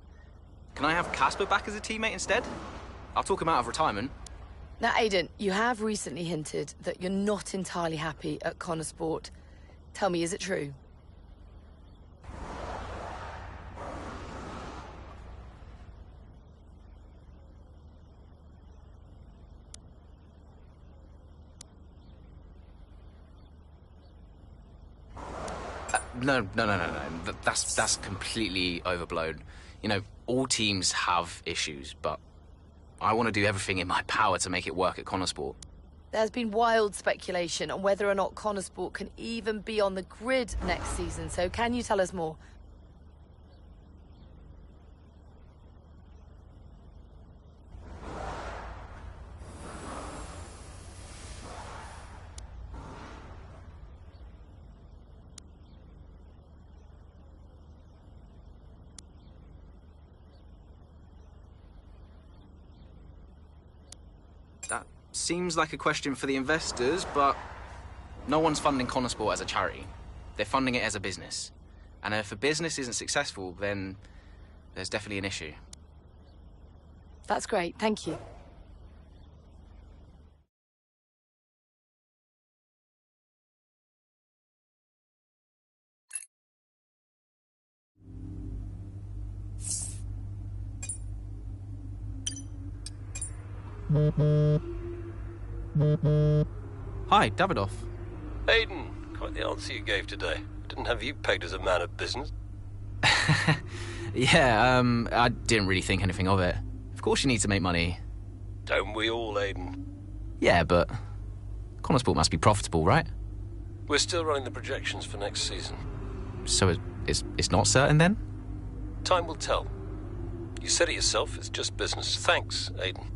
Can I have Casper back as a teammate instead? I'll talk him out of retirement. Now, Aidan, you have recently hinted that you're not entirely happy at Connor Sport. Tell me, is it true? No. That's completely overblown. You know, all teams have issues, but I want to do everything in my power to make it work at Connor Sport. There's been wild speculation on whether or not Connor Sport can even be on the grid next season, so can you tell us more? seems like a question for the investors, but no one's funding Connor Sport as a charity. They're funding it as a business. And if a business isn't successful, then there's definitely an issue. That's great, thank you. Hi, Davidoff. Aiden, quite the answer you gave today. Didn't have you pegged as a man of business. Yeah, I didn't really think anything of it. Of course you need to make money. Don't we all, Aiden? Yeah, but Connor Sport must be profitable, right? We're still running the projections for next season. So it's not certain then? Time will tell. You said it yourself, it's just business. Thanks, Aiden.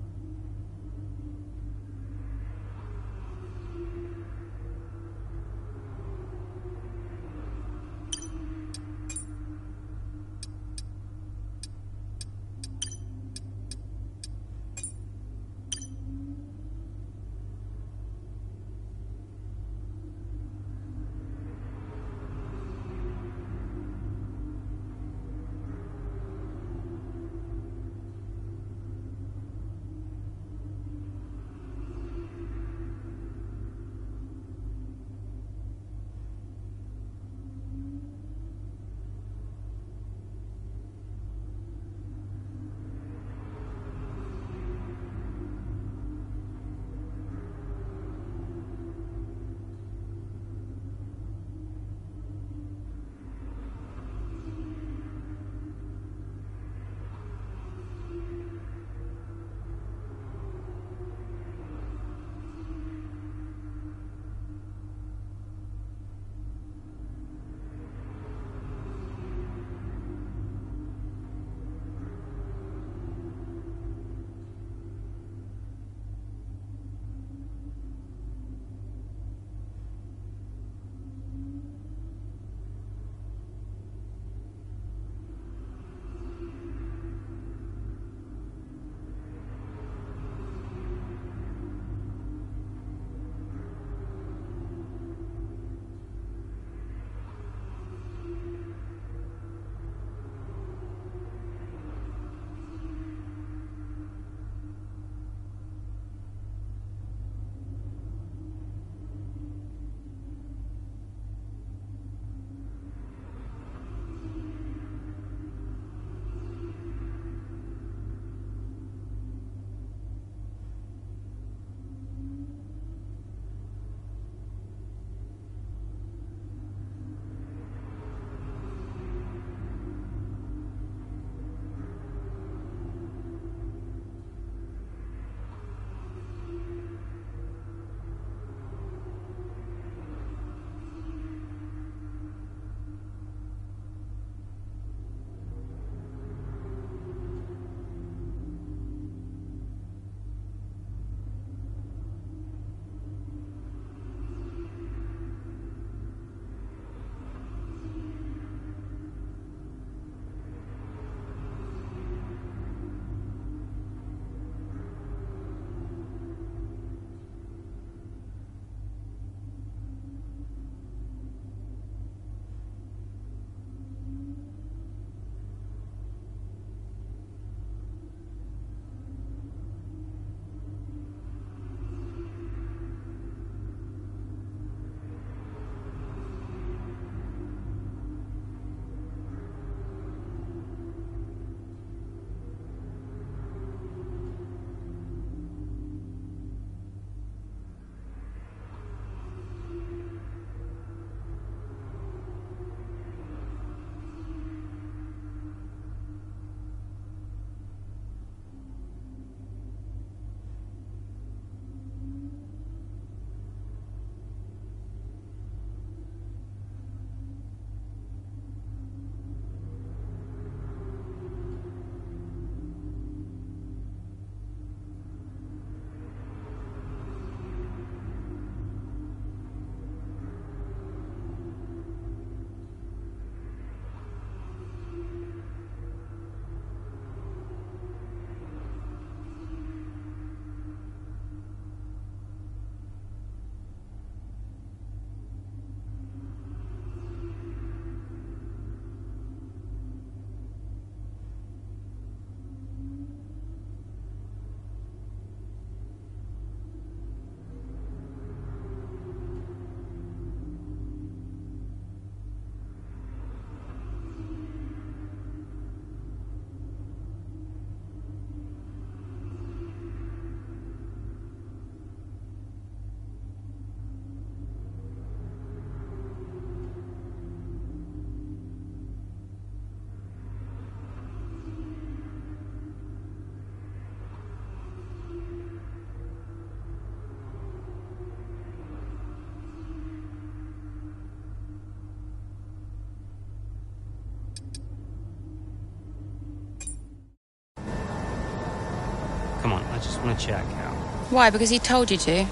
want to chat, Cal. Why? Because he told you to?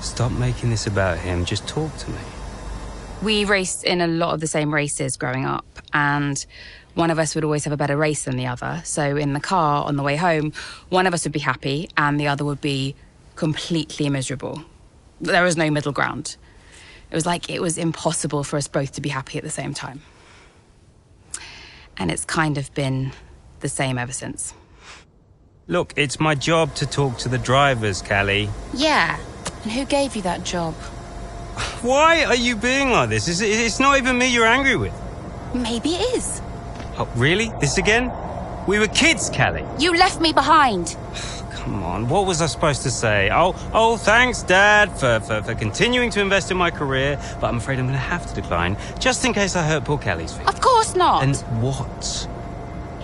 Stop making this about him. Just talk to me. We raced in a lot of the same races growing up, and one of us would always have a better race than the other. So in the car on the way home, one of us would be happy and the other would be completely miserable. There was no middle ground. It was like it was impossible for us both to be happy at the same time. And it's kind of been the same ever since. Look, it's my job to talk to the drivers, Callie. Yeah, and who gave you that job? Why are you being like this? It's not even me you're angry with. Maybe it is. Oh, really? This again? We were kids, Callie. You left me behind. Come on, what was I supposed to say? Oh, thanks, Dad, for continuing to invest in my career, but I'm afraid I'm going to have to decline, just in case I hurt poor Callie's feelings. Of course not. And what?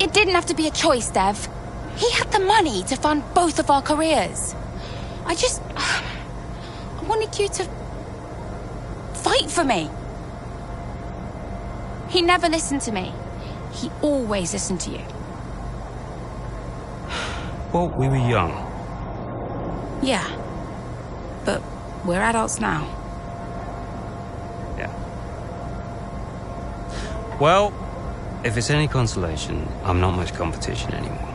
It didn't have to be a choice, Dev. He had the money to fund both of our careers. I wanted you to fight for me. He never listened to me. He always listened to you. Well, we were young. Yeah. But we're adults now. Yeah. Well, if it's any consolation, I'm not much competition anymore.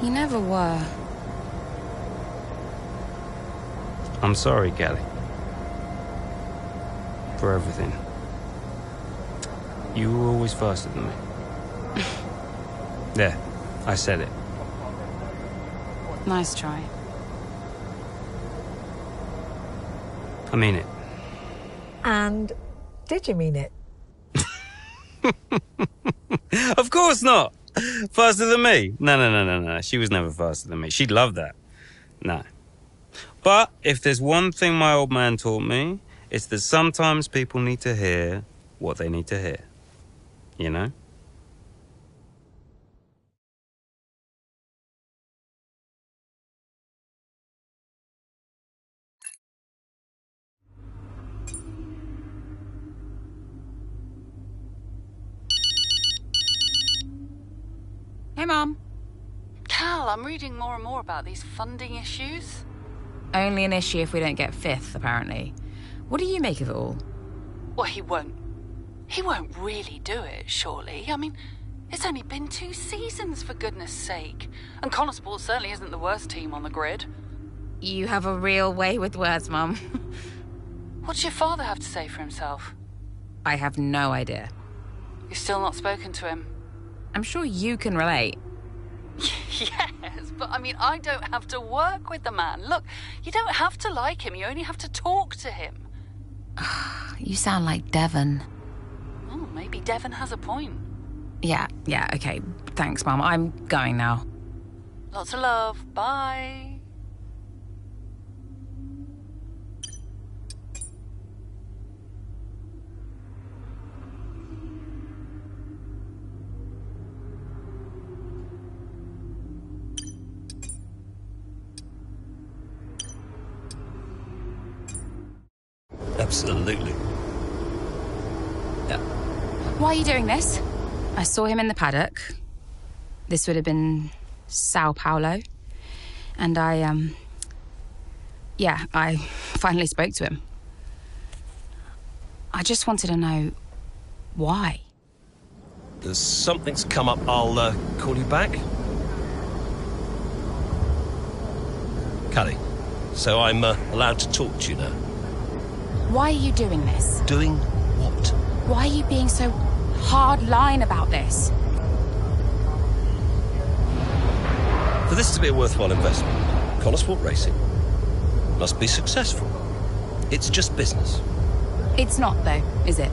You never were. I'm sorry, Callie. For everything. You were always faster than me. There, I said it. Nice try. I mean it. And did you mean it? Of course not! Faster than me? No. She was never faster than me. She'd love that. No. But if there's one thing my old man taught me, it's that sometimes people need to hear what they need to hear. You know? Hey, Mom. Cal, I'm reading more and more about these funding issues. Only an issue if we don't get fifth, apparently. What do you make of it all? Well, he won't really do it, surely. I mean, it's only been 2 seasons, for goodness sake. And Connorsport certainly isn't the worst team on the grid. You have a real way with words, Mum. What's your father have to say for himself? I have no idea. You've still not spoken to him? I'm sure you can relate. Yes, but I mean, I don't have to work with the man. Look, you don't have to like him, you only have to talk to him. You sound like Devon. Oh, maybe Devon has a point. Yeah, okay. Thanks, Mum. I'm going now. Lots of love. Bye. Absolutely. Yeah. Why are you doing this? I saw him in the paddock. This would have been Sao Paulo. And I finally spoke to him. I just wanted to know why. Something's come up. I'll call you back. Callie, so I'm allowed to talk to you now. Why are you doing this? Doing what? Why are you being so hard-line about this? For this to be a worthwhile investment, Connorsport Racing must be successful. It's just business. It's not, though, is it?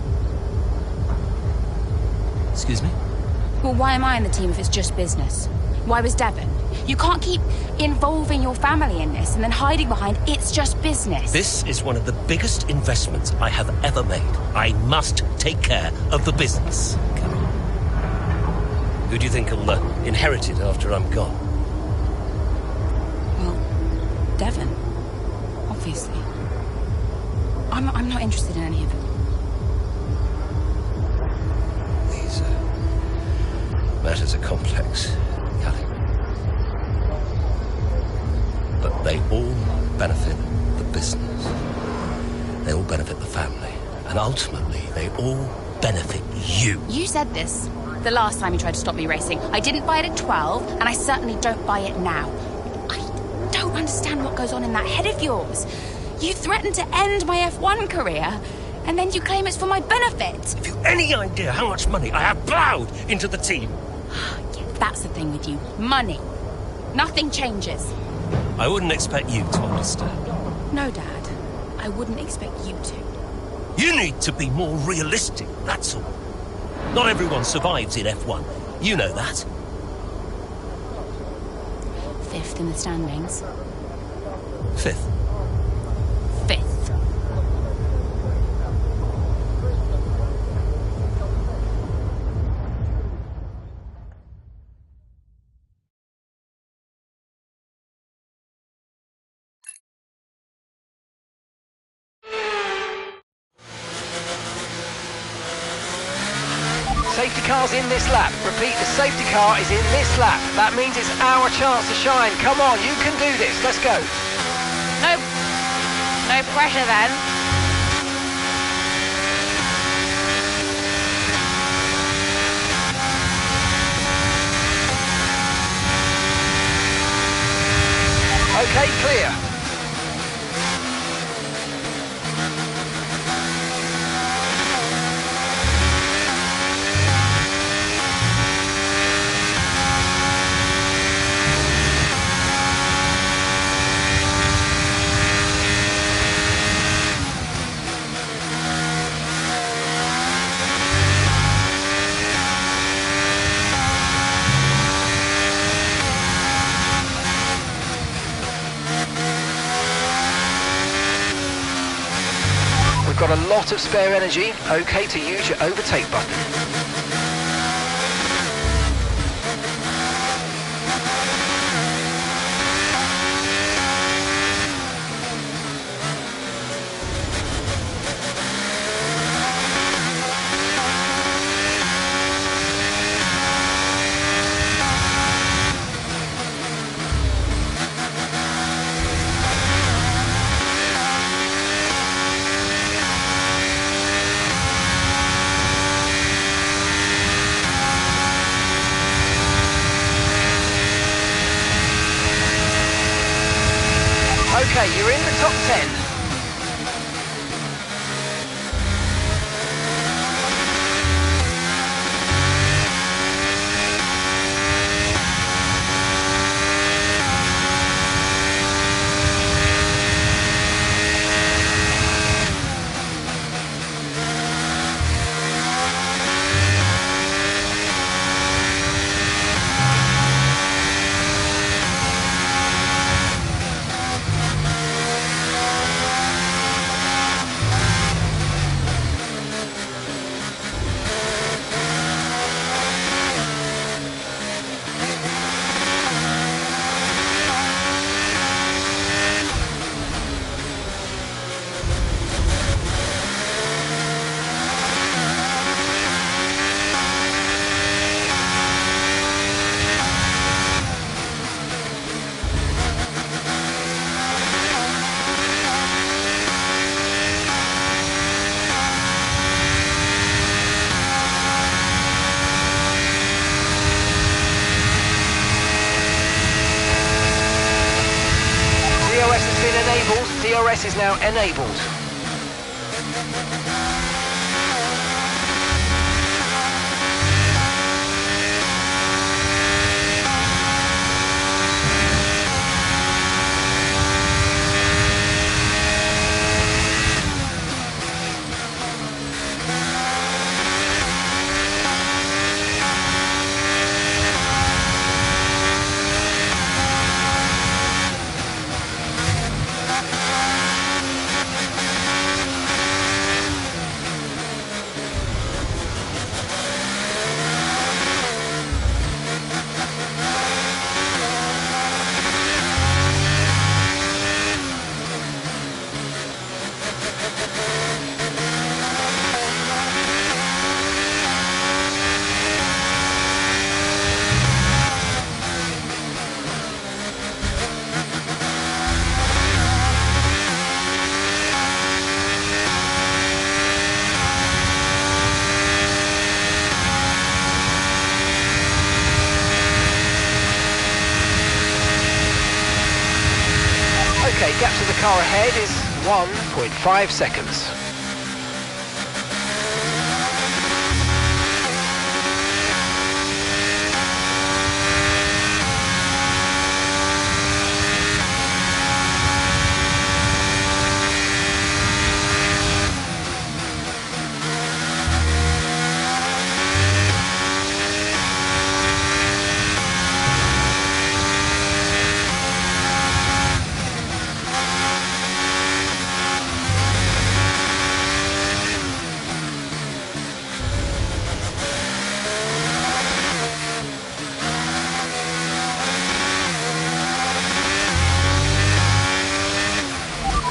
Excuse me? Well, why am I in the team if it's just business? Why was Devon? You can't keep involving your family in this and then hiding behind it's just business. This is one of the biggest investments I have ever made. I must take care of the business. Who do you think will inherit it after I'm gone? Well, Devon, obviously. I'm not interested in any of it. These matters are complex, Callie. They all benefit the business. They all benefit the family. And ultimately, they all benefit you. You said this the last time you tried to stop me racing. I didn't buy it at 12, and I certainly don't buy it now. I don't understand what goes on in that head of yours. You threatened to end my F1 career, and then you claim it's for my benefit. Have you any idea how much money I have plowed into the team? Yeah, that's the thing with you. Money. Nothing changes. I wouldn't expect you to understand. No, Dad. I wouldn't expect you to. You need to be more realistic, that's all. Not everyone survives in F1. You know that. 5th in the standings. 5th. 5th. Safety car's in this lap. Repeat, the safety car is in this lap. That means it's our chance to shine. Come on, you can do this. Let's go. No pressure then. Okay, clear. We've got a lot of spare energy. Okay to use your overtake button. Okay, you're in the top 10. DRS is now enabled. Okay, gap to the car ahead is 1.5 seconds.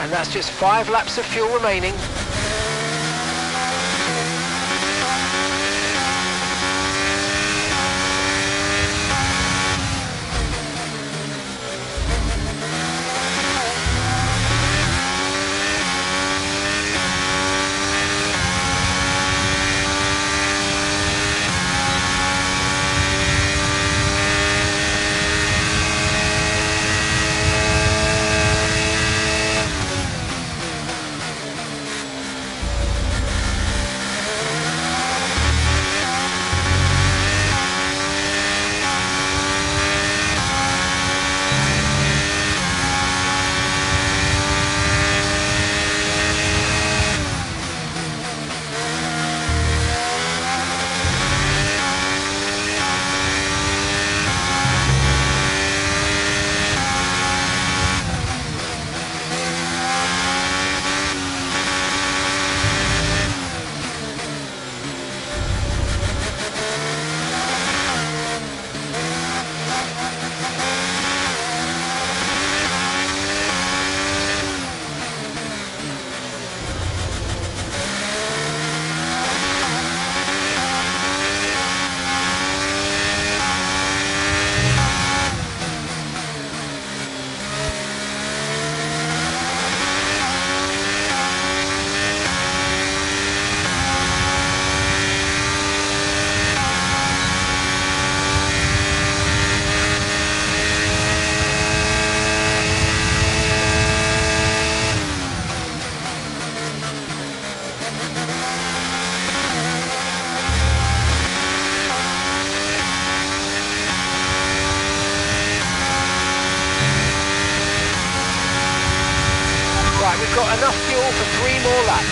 And that's just 5 laps of fuel remaining. Right, we've got enough fuel for 3 more laps.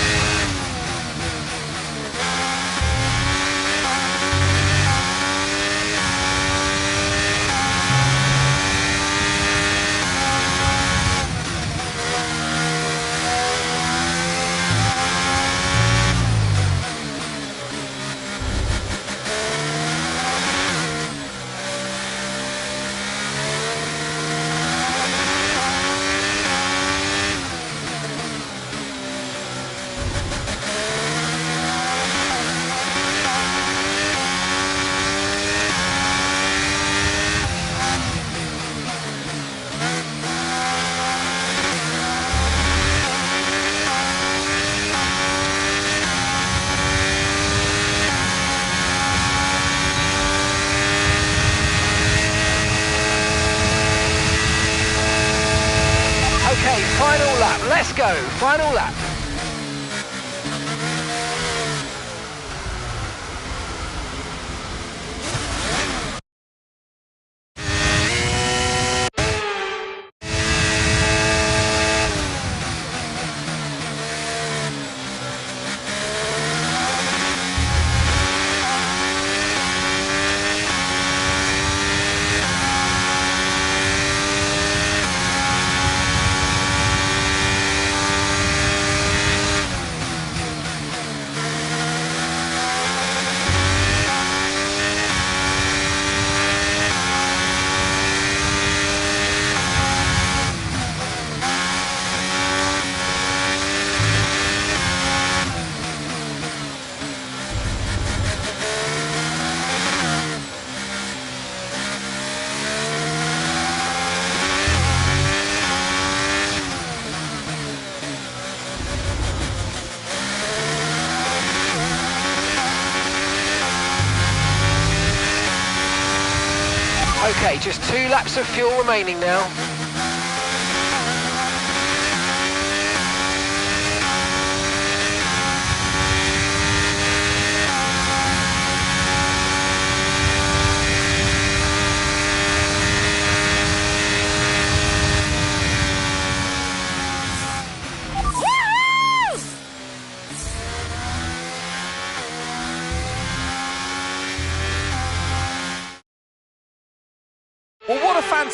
Okay, final lap, let's go, final lap. Okay, just 2 laps of fuel remaining now.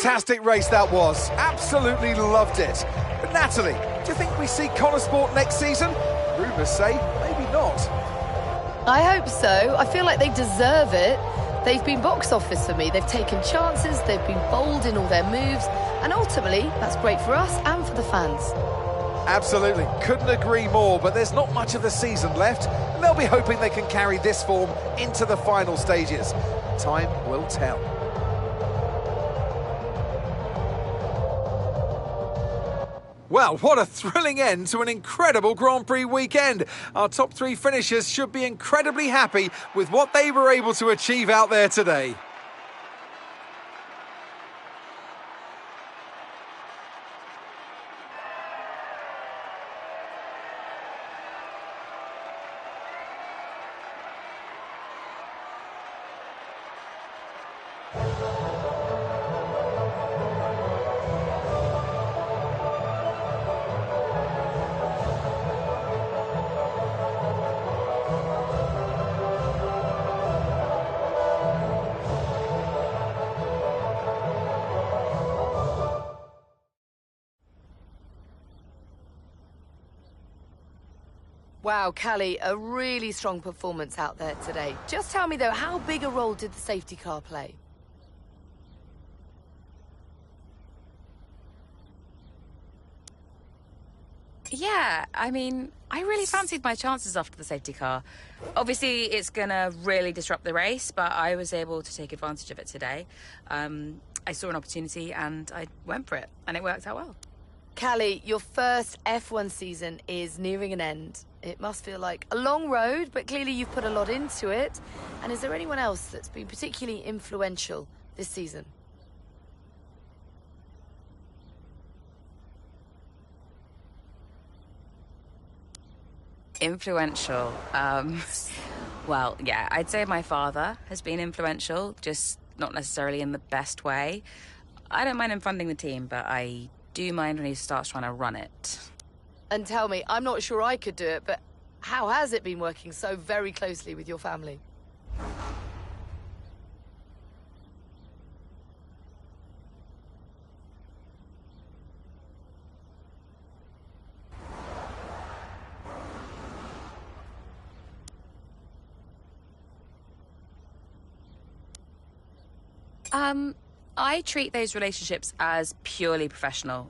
fantastic race that was. Absolutely loved it. But Natalie, do you think we see Connor Sport next season? Rumours say maybe not. I hope so. I feel like they deserve it. They've been box office for me. They've taken chances, they've been bold in all their moves, and ultimately, that's great for us and for the fans. Absolutely, couldn't agree more, but there's not much of the season left, and they'll be hoping they can carry this form into the final stages. Time will tell. Well, what a thrilling end to an incredible Grand Prix weekend. Our top 3 finishers should be incredibly happy with what they were able to achieve out there today. Wow, Callie, a really strong performance out there today. Just tell me, though, how big a role did the safety car play? Yeah, I mean, I really fancied my chances after the safety car. Obviously, it's going to really disrupt the race, but I was able to take advantage of it today. I saw an opportunity and I went for it, and it worked out well. Callie, your first F1 season is nearing an end. It must feel like a long road, but clearly you've put a lot into it. And is there anyone else that's been particularly influential this season? Influential. Well, yeah, I'd say my father has been influential, just not necessarily in the best way. I don't mind him funding the team, but I do mind when he starts trying to run it. And tell me, I'm not sure I could do it, but how has it been working so very closely with your family? I treat those relationships as purely professional.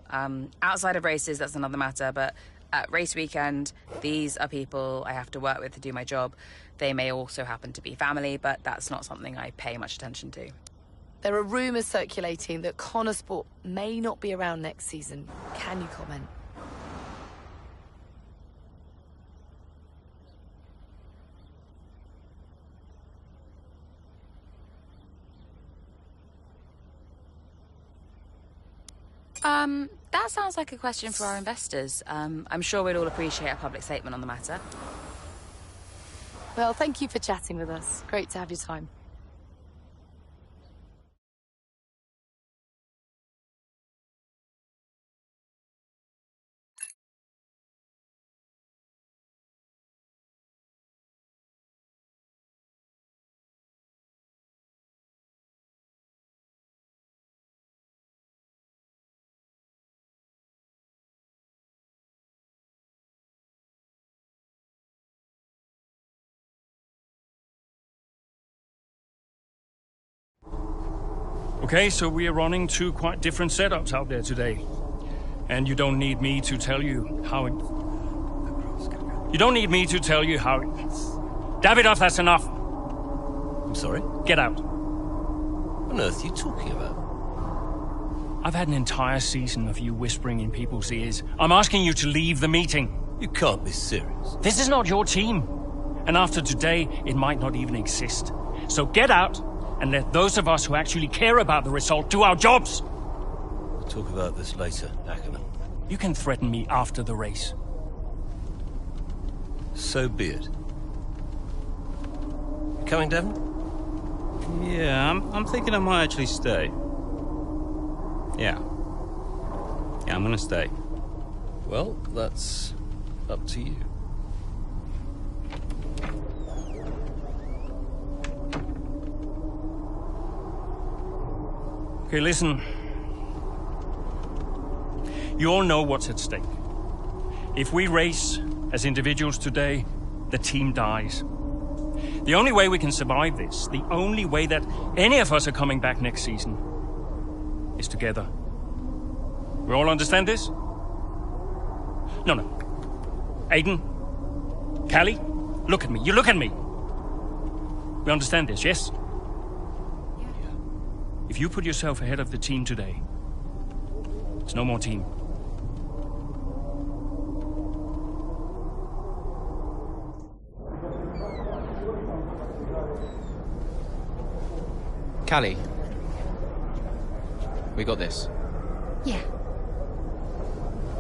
Outside of races, that's another matter, but at race weekend, these are people I have to work with to do my job. They may also happen to be family, but that's not something I pay much attention to. There are rumours circulating that Connor Sport may not be around next season. Can you comment? That sounds like a question for our investors. I'm sure we'd all appreciate a public statement on the matter. Well, thank you for chatting with us. Great to have your time. Okay, so we are running 2 quite different setups out there today. And you don't need me to tell you how it... You don't need me to tell you how it... Davidoff, that's enough! I'm sorry? Get out. What on earth are you talking about? I've had an entire season of you whispering in people's ears. I'm asking you to leave the meeting. You can't be serious. This is not your team. And after today, it might not even exist. So get out and let those of us who actually care about the result do our jobs. We'll talk about this later, Ackerman. You can threaten me after the race. So be it. You coming, Devon? Yeah, I'm thinking I might actually stay. Yeah, I'm gonna stay. Well, that's up to you. Okay, listen. You all know what's at stake. If we race as individuals today, the team dies. The only way we can survive this, the only way that any of us are coming back next season, is together. We all understand this? No. Aiden, Callie, look at me. You look at me. We understand this, yes? Yeah. If you put yourself ahead of the team today, it's no more team. Callie, we got this. Yeah.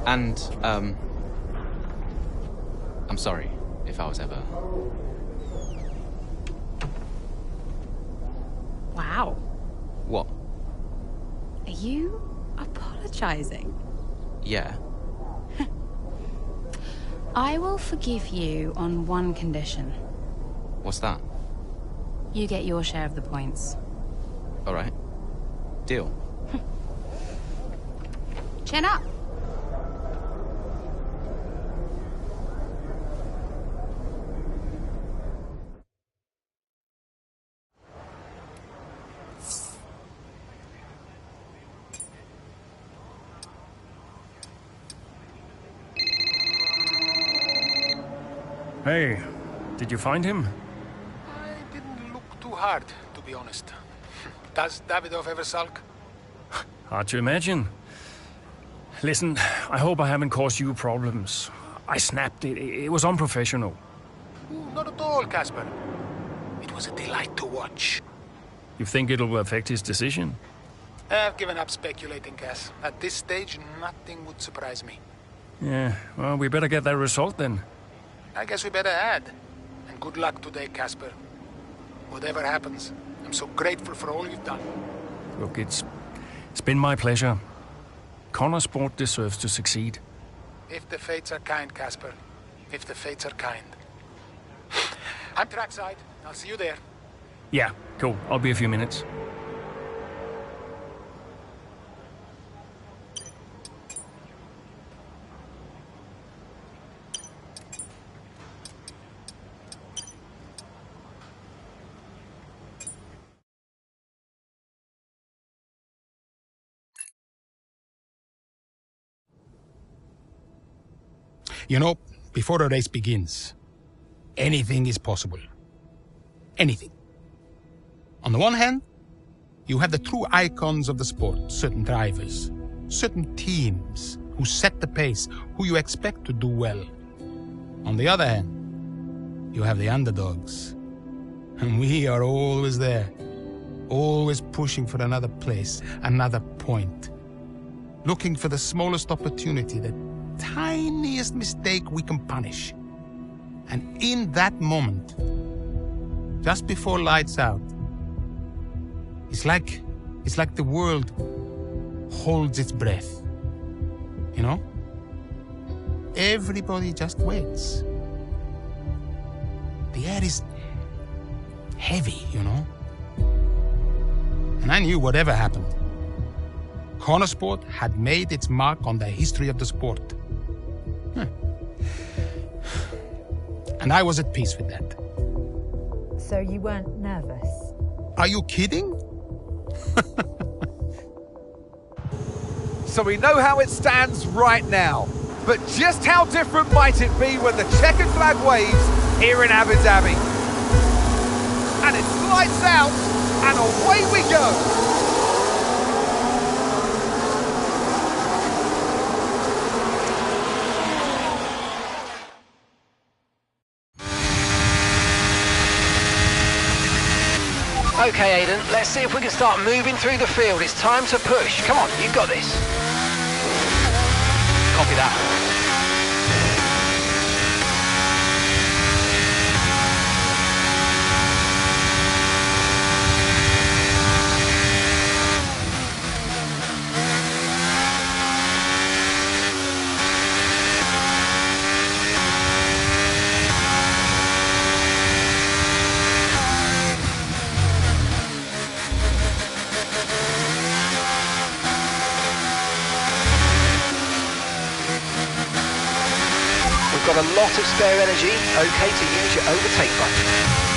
And, I'm sorry if I was ever... Wow. What? Are you apologizing? Yeah. I will forgive you on one condition. What's that? You get your share of the points. All right. Deal. Chin up. Hey, did you find him? I didn't look too hard, to be honest. Does Davidov ever sulk? Hard to imagine. Listen, I hope I haven't caused you problems. I snapped it. It was unprofessional. Ooh, not at all, Casper. It was a delight to watch. You think it'll affect his decision? I've given up speculating, Cass. At this stage, nothing would surprise me. Yeah, well, we better get that result then. I guess we better add. And good luck today, Casper. Whatever happens, I'm so grateful for all you've done. Look, it's been my pleasure. Connor Sport deserves to succeed. If the fates are kind, Casper. If the fates are kind. I'm trackside. I'll see you there. Yeah, cool. I'll be a few minutes. You know, before a race begins, anything is possible. Anything. On the one hand, you have the true icons of the sport, certain drivers, certain teams who set the pace, who you expect to do well. On the other hand, you have the underdogs. And we are always there, always pushing for another place, another point, looking for the smallest opportunity, the tiniest mistake we can punish. And in that moment, just before lights out, it's like the world holds its breath. You know? Everybody just waits. The air is heavy, you know? And I knew whatever happened, Connor Sport had made its mark on the history of the sport. And I was at peace with that. So you weren't nervous? Are you kidding? So we know how it stands right now. But just how different might it be when the checkered flag waves here in Abu Dhabi? And it's lights out, and away we go. Okay, Aiden, let's see if we can start moving through the field. It's time to push. Come on, you've got this. Copy that. We've got a lot of spare energy. Okay to use your overtake button.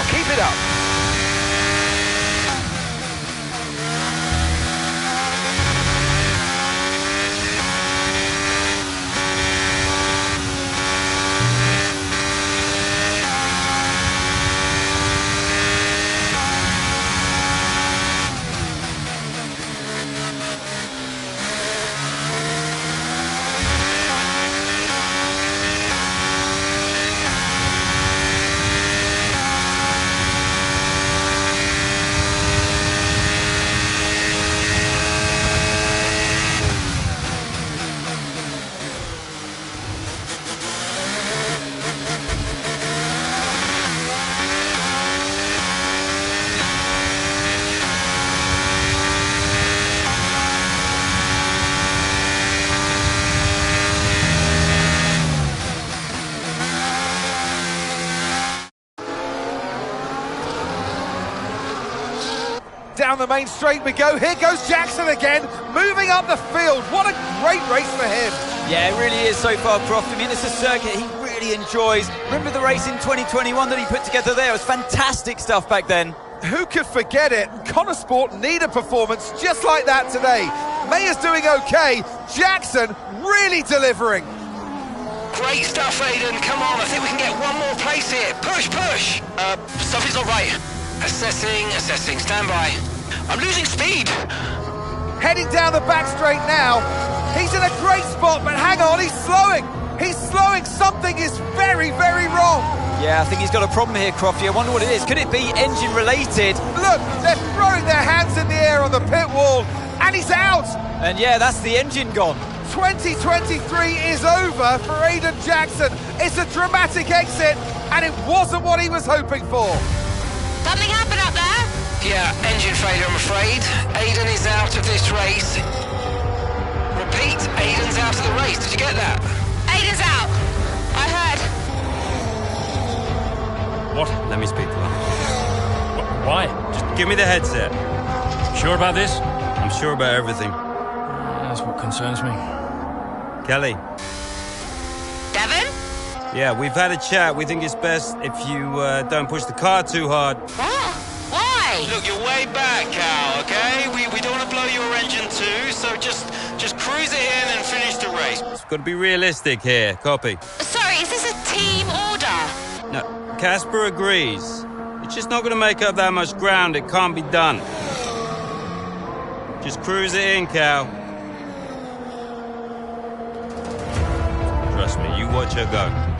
Now keep it up. Down the main straight we go. Here goes Jackson again, moving up the field. What a great race for him. Yeah, it really is so far, Croft. I mean, it's a circuit he really enjoys. Remember the race in 2021 that he put together there? It was fantastic stuff back then. Who could forget it? Connor Sport need a performance just like that today. Mayer's doing okay. Jackson really delivering. Great stuff, Aiden. Come on, I think we can get one more place here. Push, push. Something's not right. Assessing, stand by. I'm losing speed. Heading down the back straight now. He's in a great spot, but hang on, he's slowing. He's slowing. Something is very, very wrong. Yeah, I think he's got a problem here, Crofty. I wonder what it is. Could it be engine related? Look, they're throwing their hands in the air on the pit wall, and he's out. And yeah, that's the engine gone. 2023 is over for Aiden Jackson. It's a dramatic exit, and it wasn't what he was hoping for. Something happened up there? Yeah, engine failure, I'm afraid. Aiden is out of this race. Repeat, Aiden's out of the race. Did you get that? Aiden's out. I heard. What? Let me speak to her. Why? Just give me the headset. Sure about this? I'm sure about everything. That's what concerns me. Kelly. Devon? Yeah, we've had a chat. We think it's best if you don't push the car too hard. What? Why? Look, you're way back, Cal, okay? We don't want to blow your engine too, so just cruise it in and finish the race. It's got to be realistic here. Copy. Sorry, is this a team order? No, Casper agrees. It's just not going to make up that much ground. It can't be done. Just cruise it in, Cal. Trust me, you watch her go.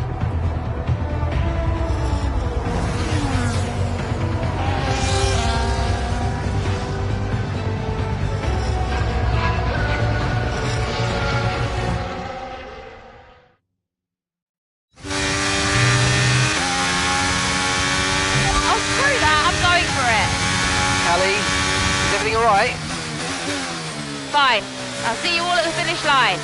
Alright? Fine. I'll see you all at the finish line.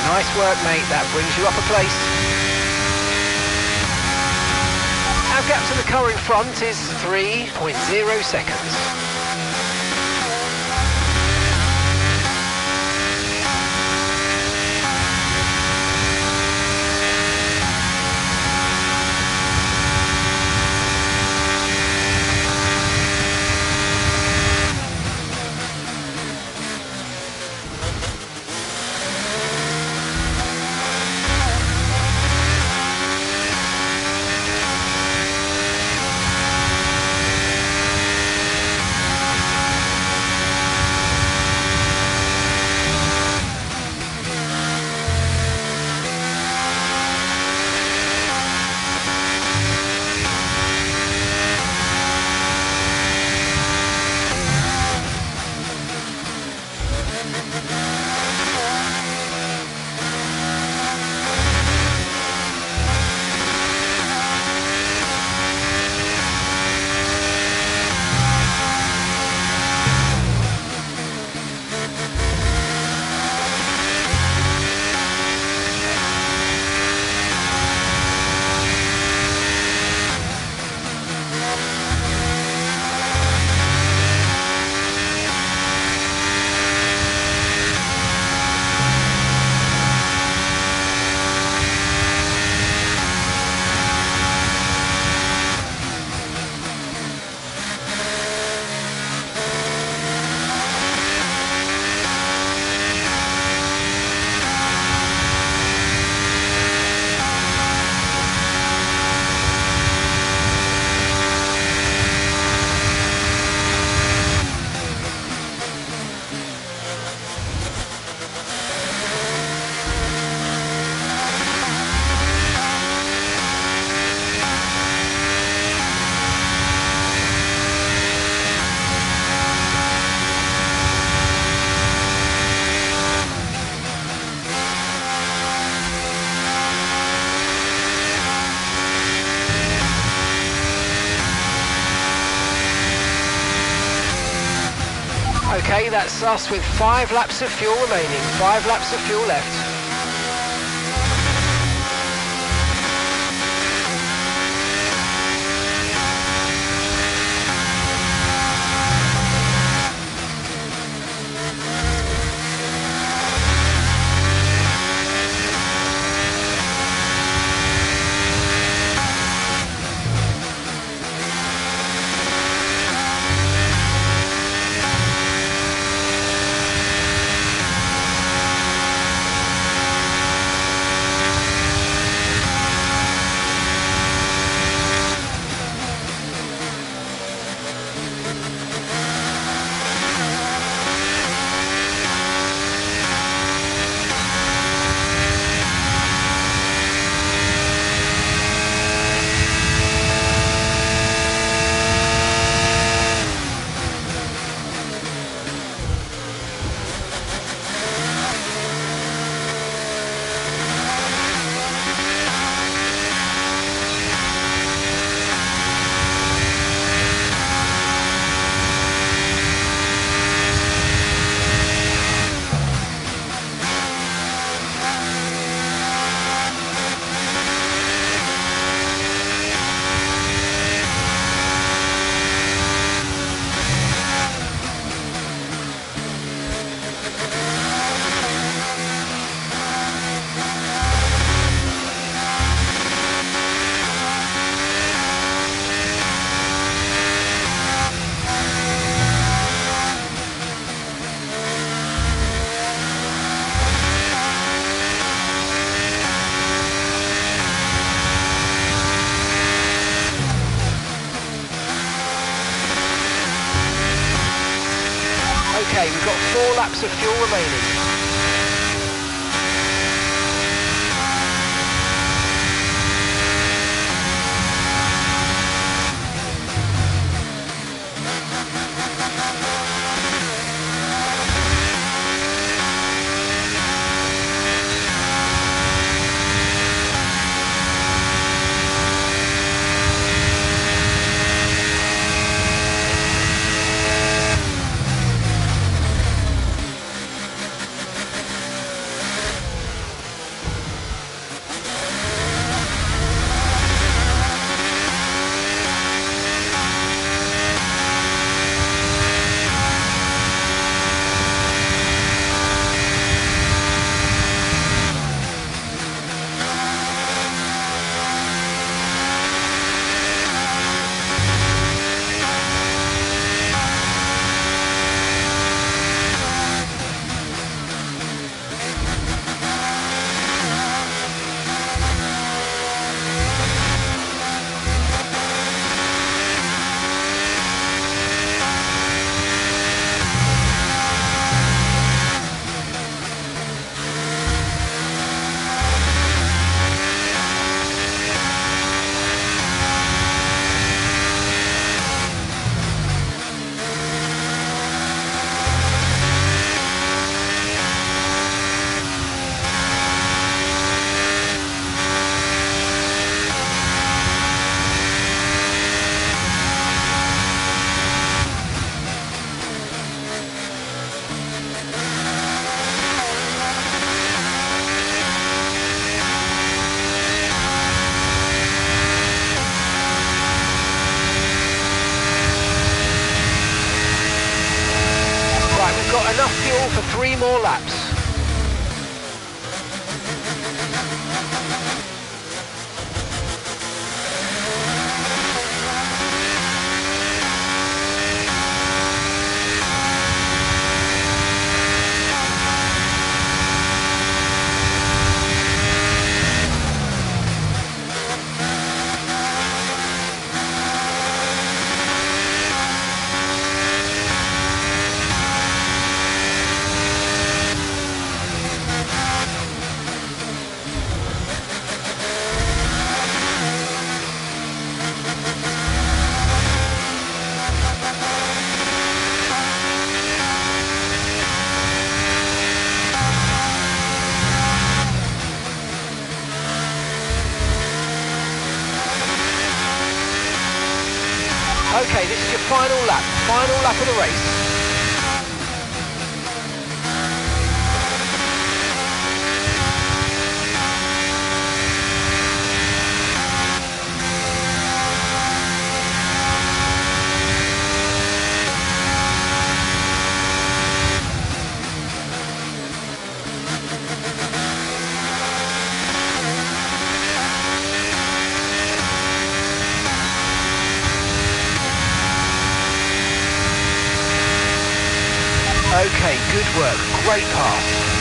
Nice work, mate. That brings you up a place. Our gap to the car in front is 3.0 seconds. Okay, that's us with 5 laps of fuel remaining. 5 laps of fuel left. Okay, we've got 4 laps of fuel remaining. Enough fuel for 3 more laps. Okay, this is your final lap of the race. Okay, good work. Great pass.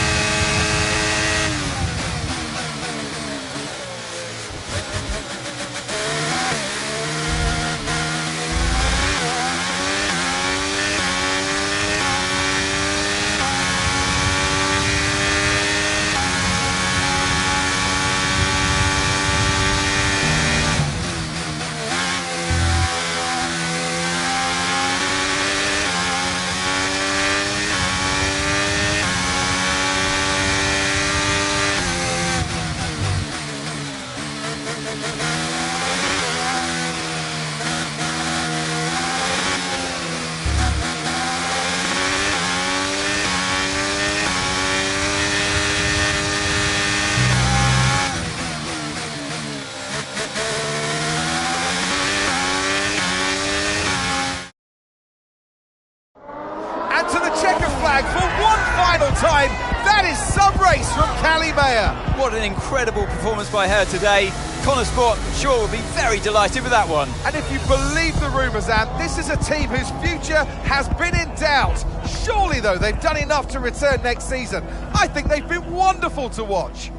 And to the checker flag for one final time. That is some race from Callie Mayer. What an incredible performance by her today. Connor Sport, sure, will be very delighted with that one. And if you believe the rumours, Ant, this is a team whose future has been in doubt. Surely, though, they've done enough to return next season. I think they've been wonderful to watch.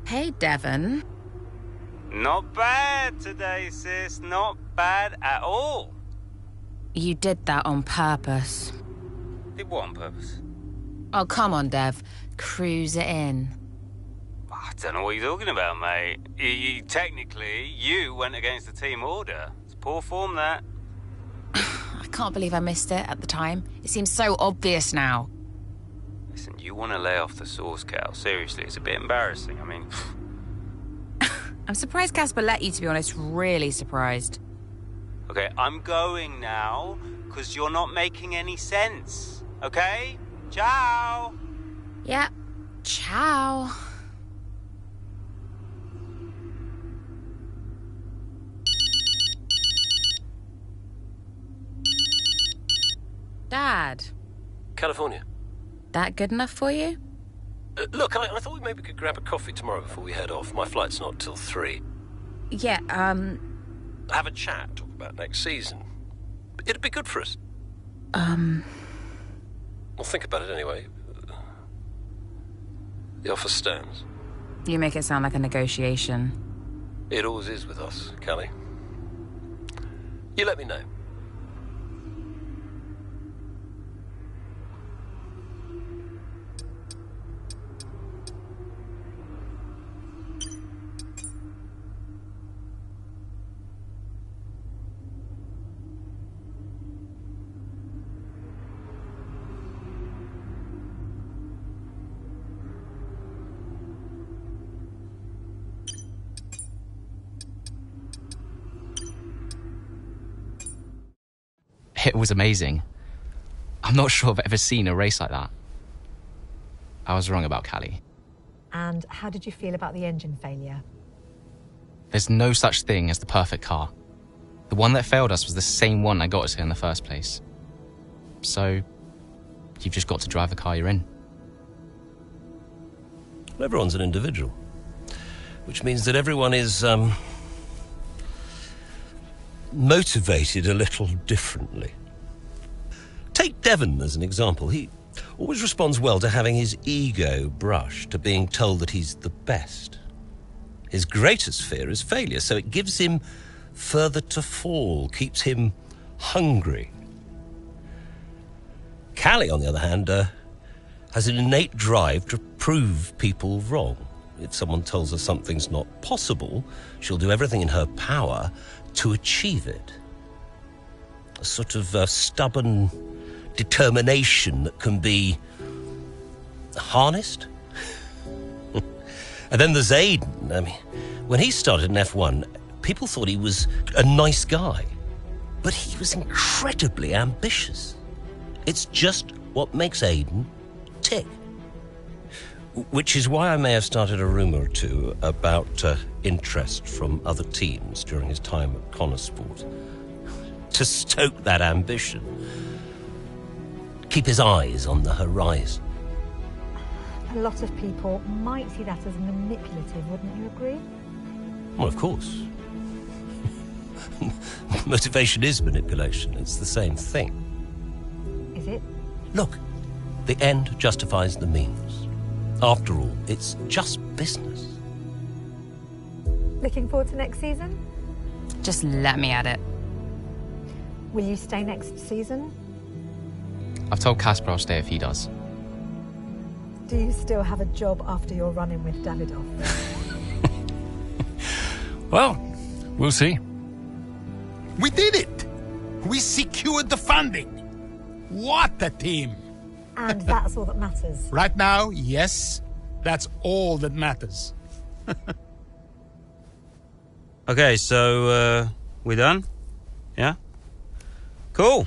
Hey, Devon. Not bad today, sis. Not bad at all. You did that on purpose. Did what on purpose? Oh, come on, Dev. Cruise it in. I don't know what you're talking about, mate. Technically, you went against the team order. It's poor form, that. I can't believe I missed it at the time. It seems so obvious now. Listen, you want to lay off the sauce, Cal. Seriously, it's a bit embarrassing. I mean... I'm surprised Casper let you, to be honest. Really surprised. Okay, I'm going now, because you're not making any sense. Okay? Ciao! Yeah. Ciao. Dad. California. That good enough for you? Look, I thought we maybe could grab a coffee tomorrow before we head off. My flight's not till 3. Yeah, Have a chat, talk about next season. It'd be good for us. Well, think about it anyway. The offer stands. You make it sound like a negotiation. It always is with us, Callie. You let me know. It was amazing. I'm not sure I've ever seen a race like that. I was wrong about Callie. And how did you feel about the engine failure? There's no such thing as the perfect car. The one that failed us was the same one that got us here in the first place. So, you've just got to drive the car you're in. Well, everyone's an individual. Which means that everyone is, motivated a little differently. Take Devon as an example. He always responds well to having his ego brushed, to being told that he's the best. His greatest fear is failure, so it gives him further to fall, keeps him hungry. Callie, on the other hand, has an innate drive to prove people wrong. If someone tells her something's not possible, she'll do everything in her power to achieve it. A sort of stubborn determination that can be harnessed. And then there's Aiden. I mean, when he started in F1, people thought he was a nice guy, but he was incredibly ambitious. It's just what makes Aiden tick. Which is why I may have started a rumour or two about interest from other teams during his time at Connorsport. To stoke that ambition. Keep his eyes on the horizon. A lot of people might see that as manipulative, wouldn't you agree? Well, of course. Motivation is manipulation. It's the same thing. Is it? Look, the end justifies the means. After all, it's just business. Looking forward to next season? Just let me at it. Will you stay next season? I've told Casper I'll stay if he does. Do you still have a job after your run-in with Davidoff? Well, we'll see. We did it! We secured the funding! What a team! And that's all that matters. Right now, yes, that's all that matters. Okay, so we're done? Yeah? Cool.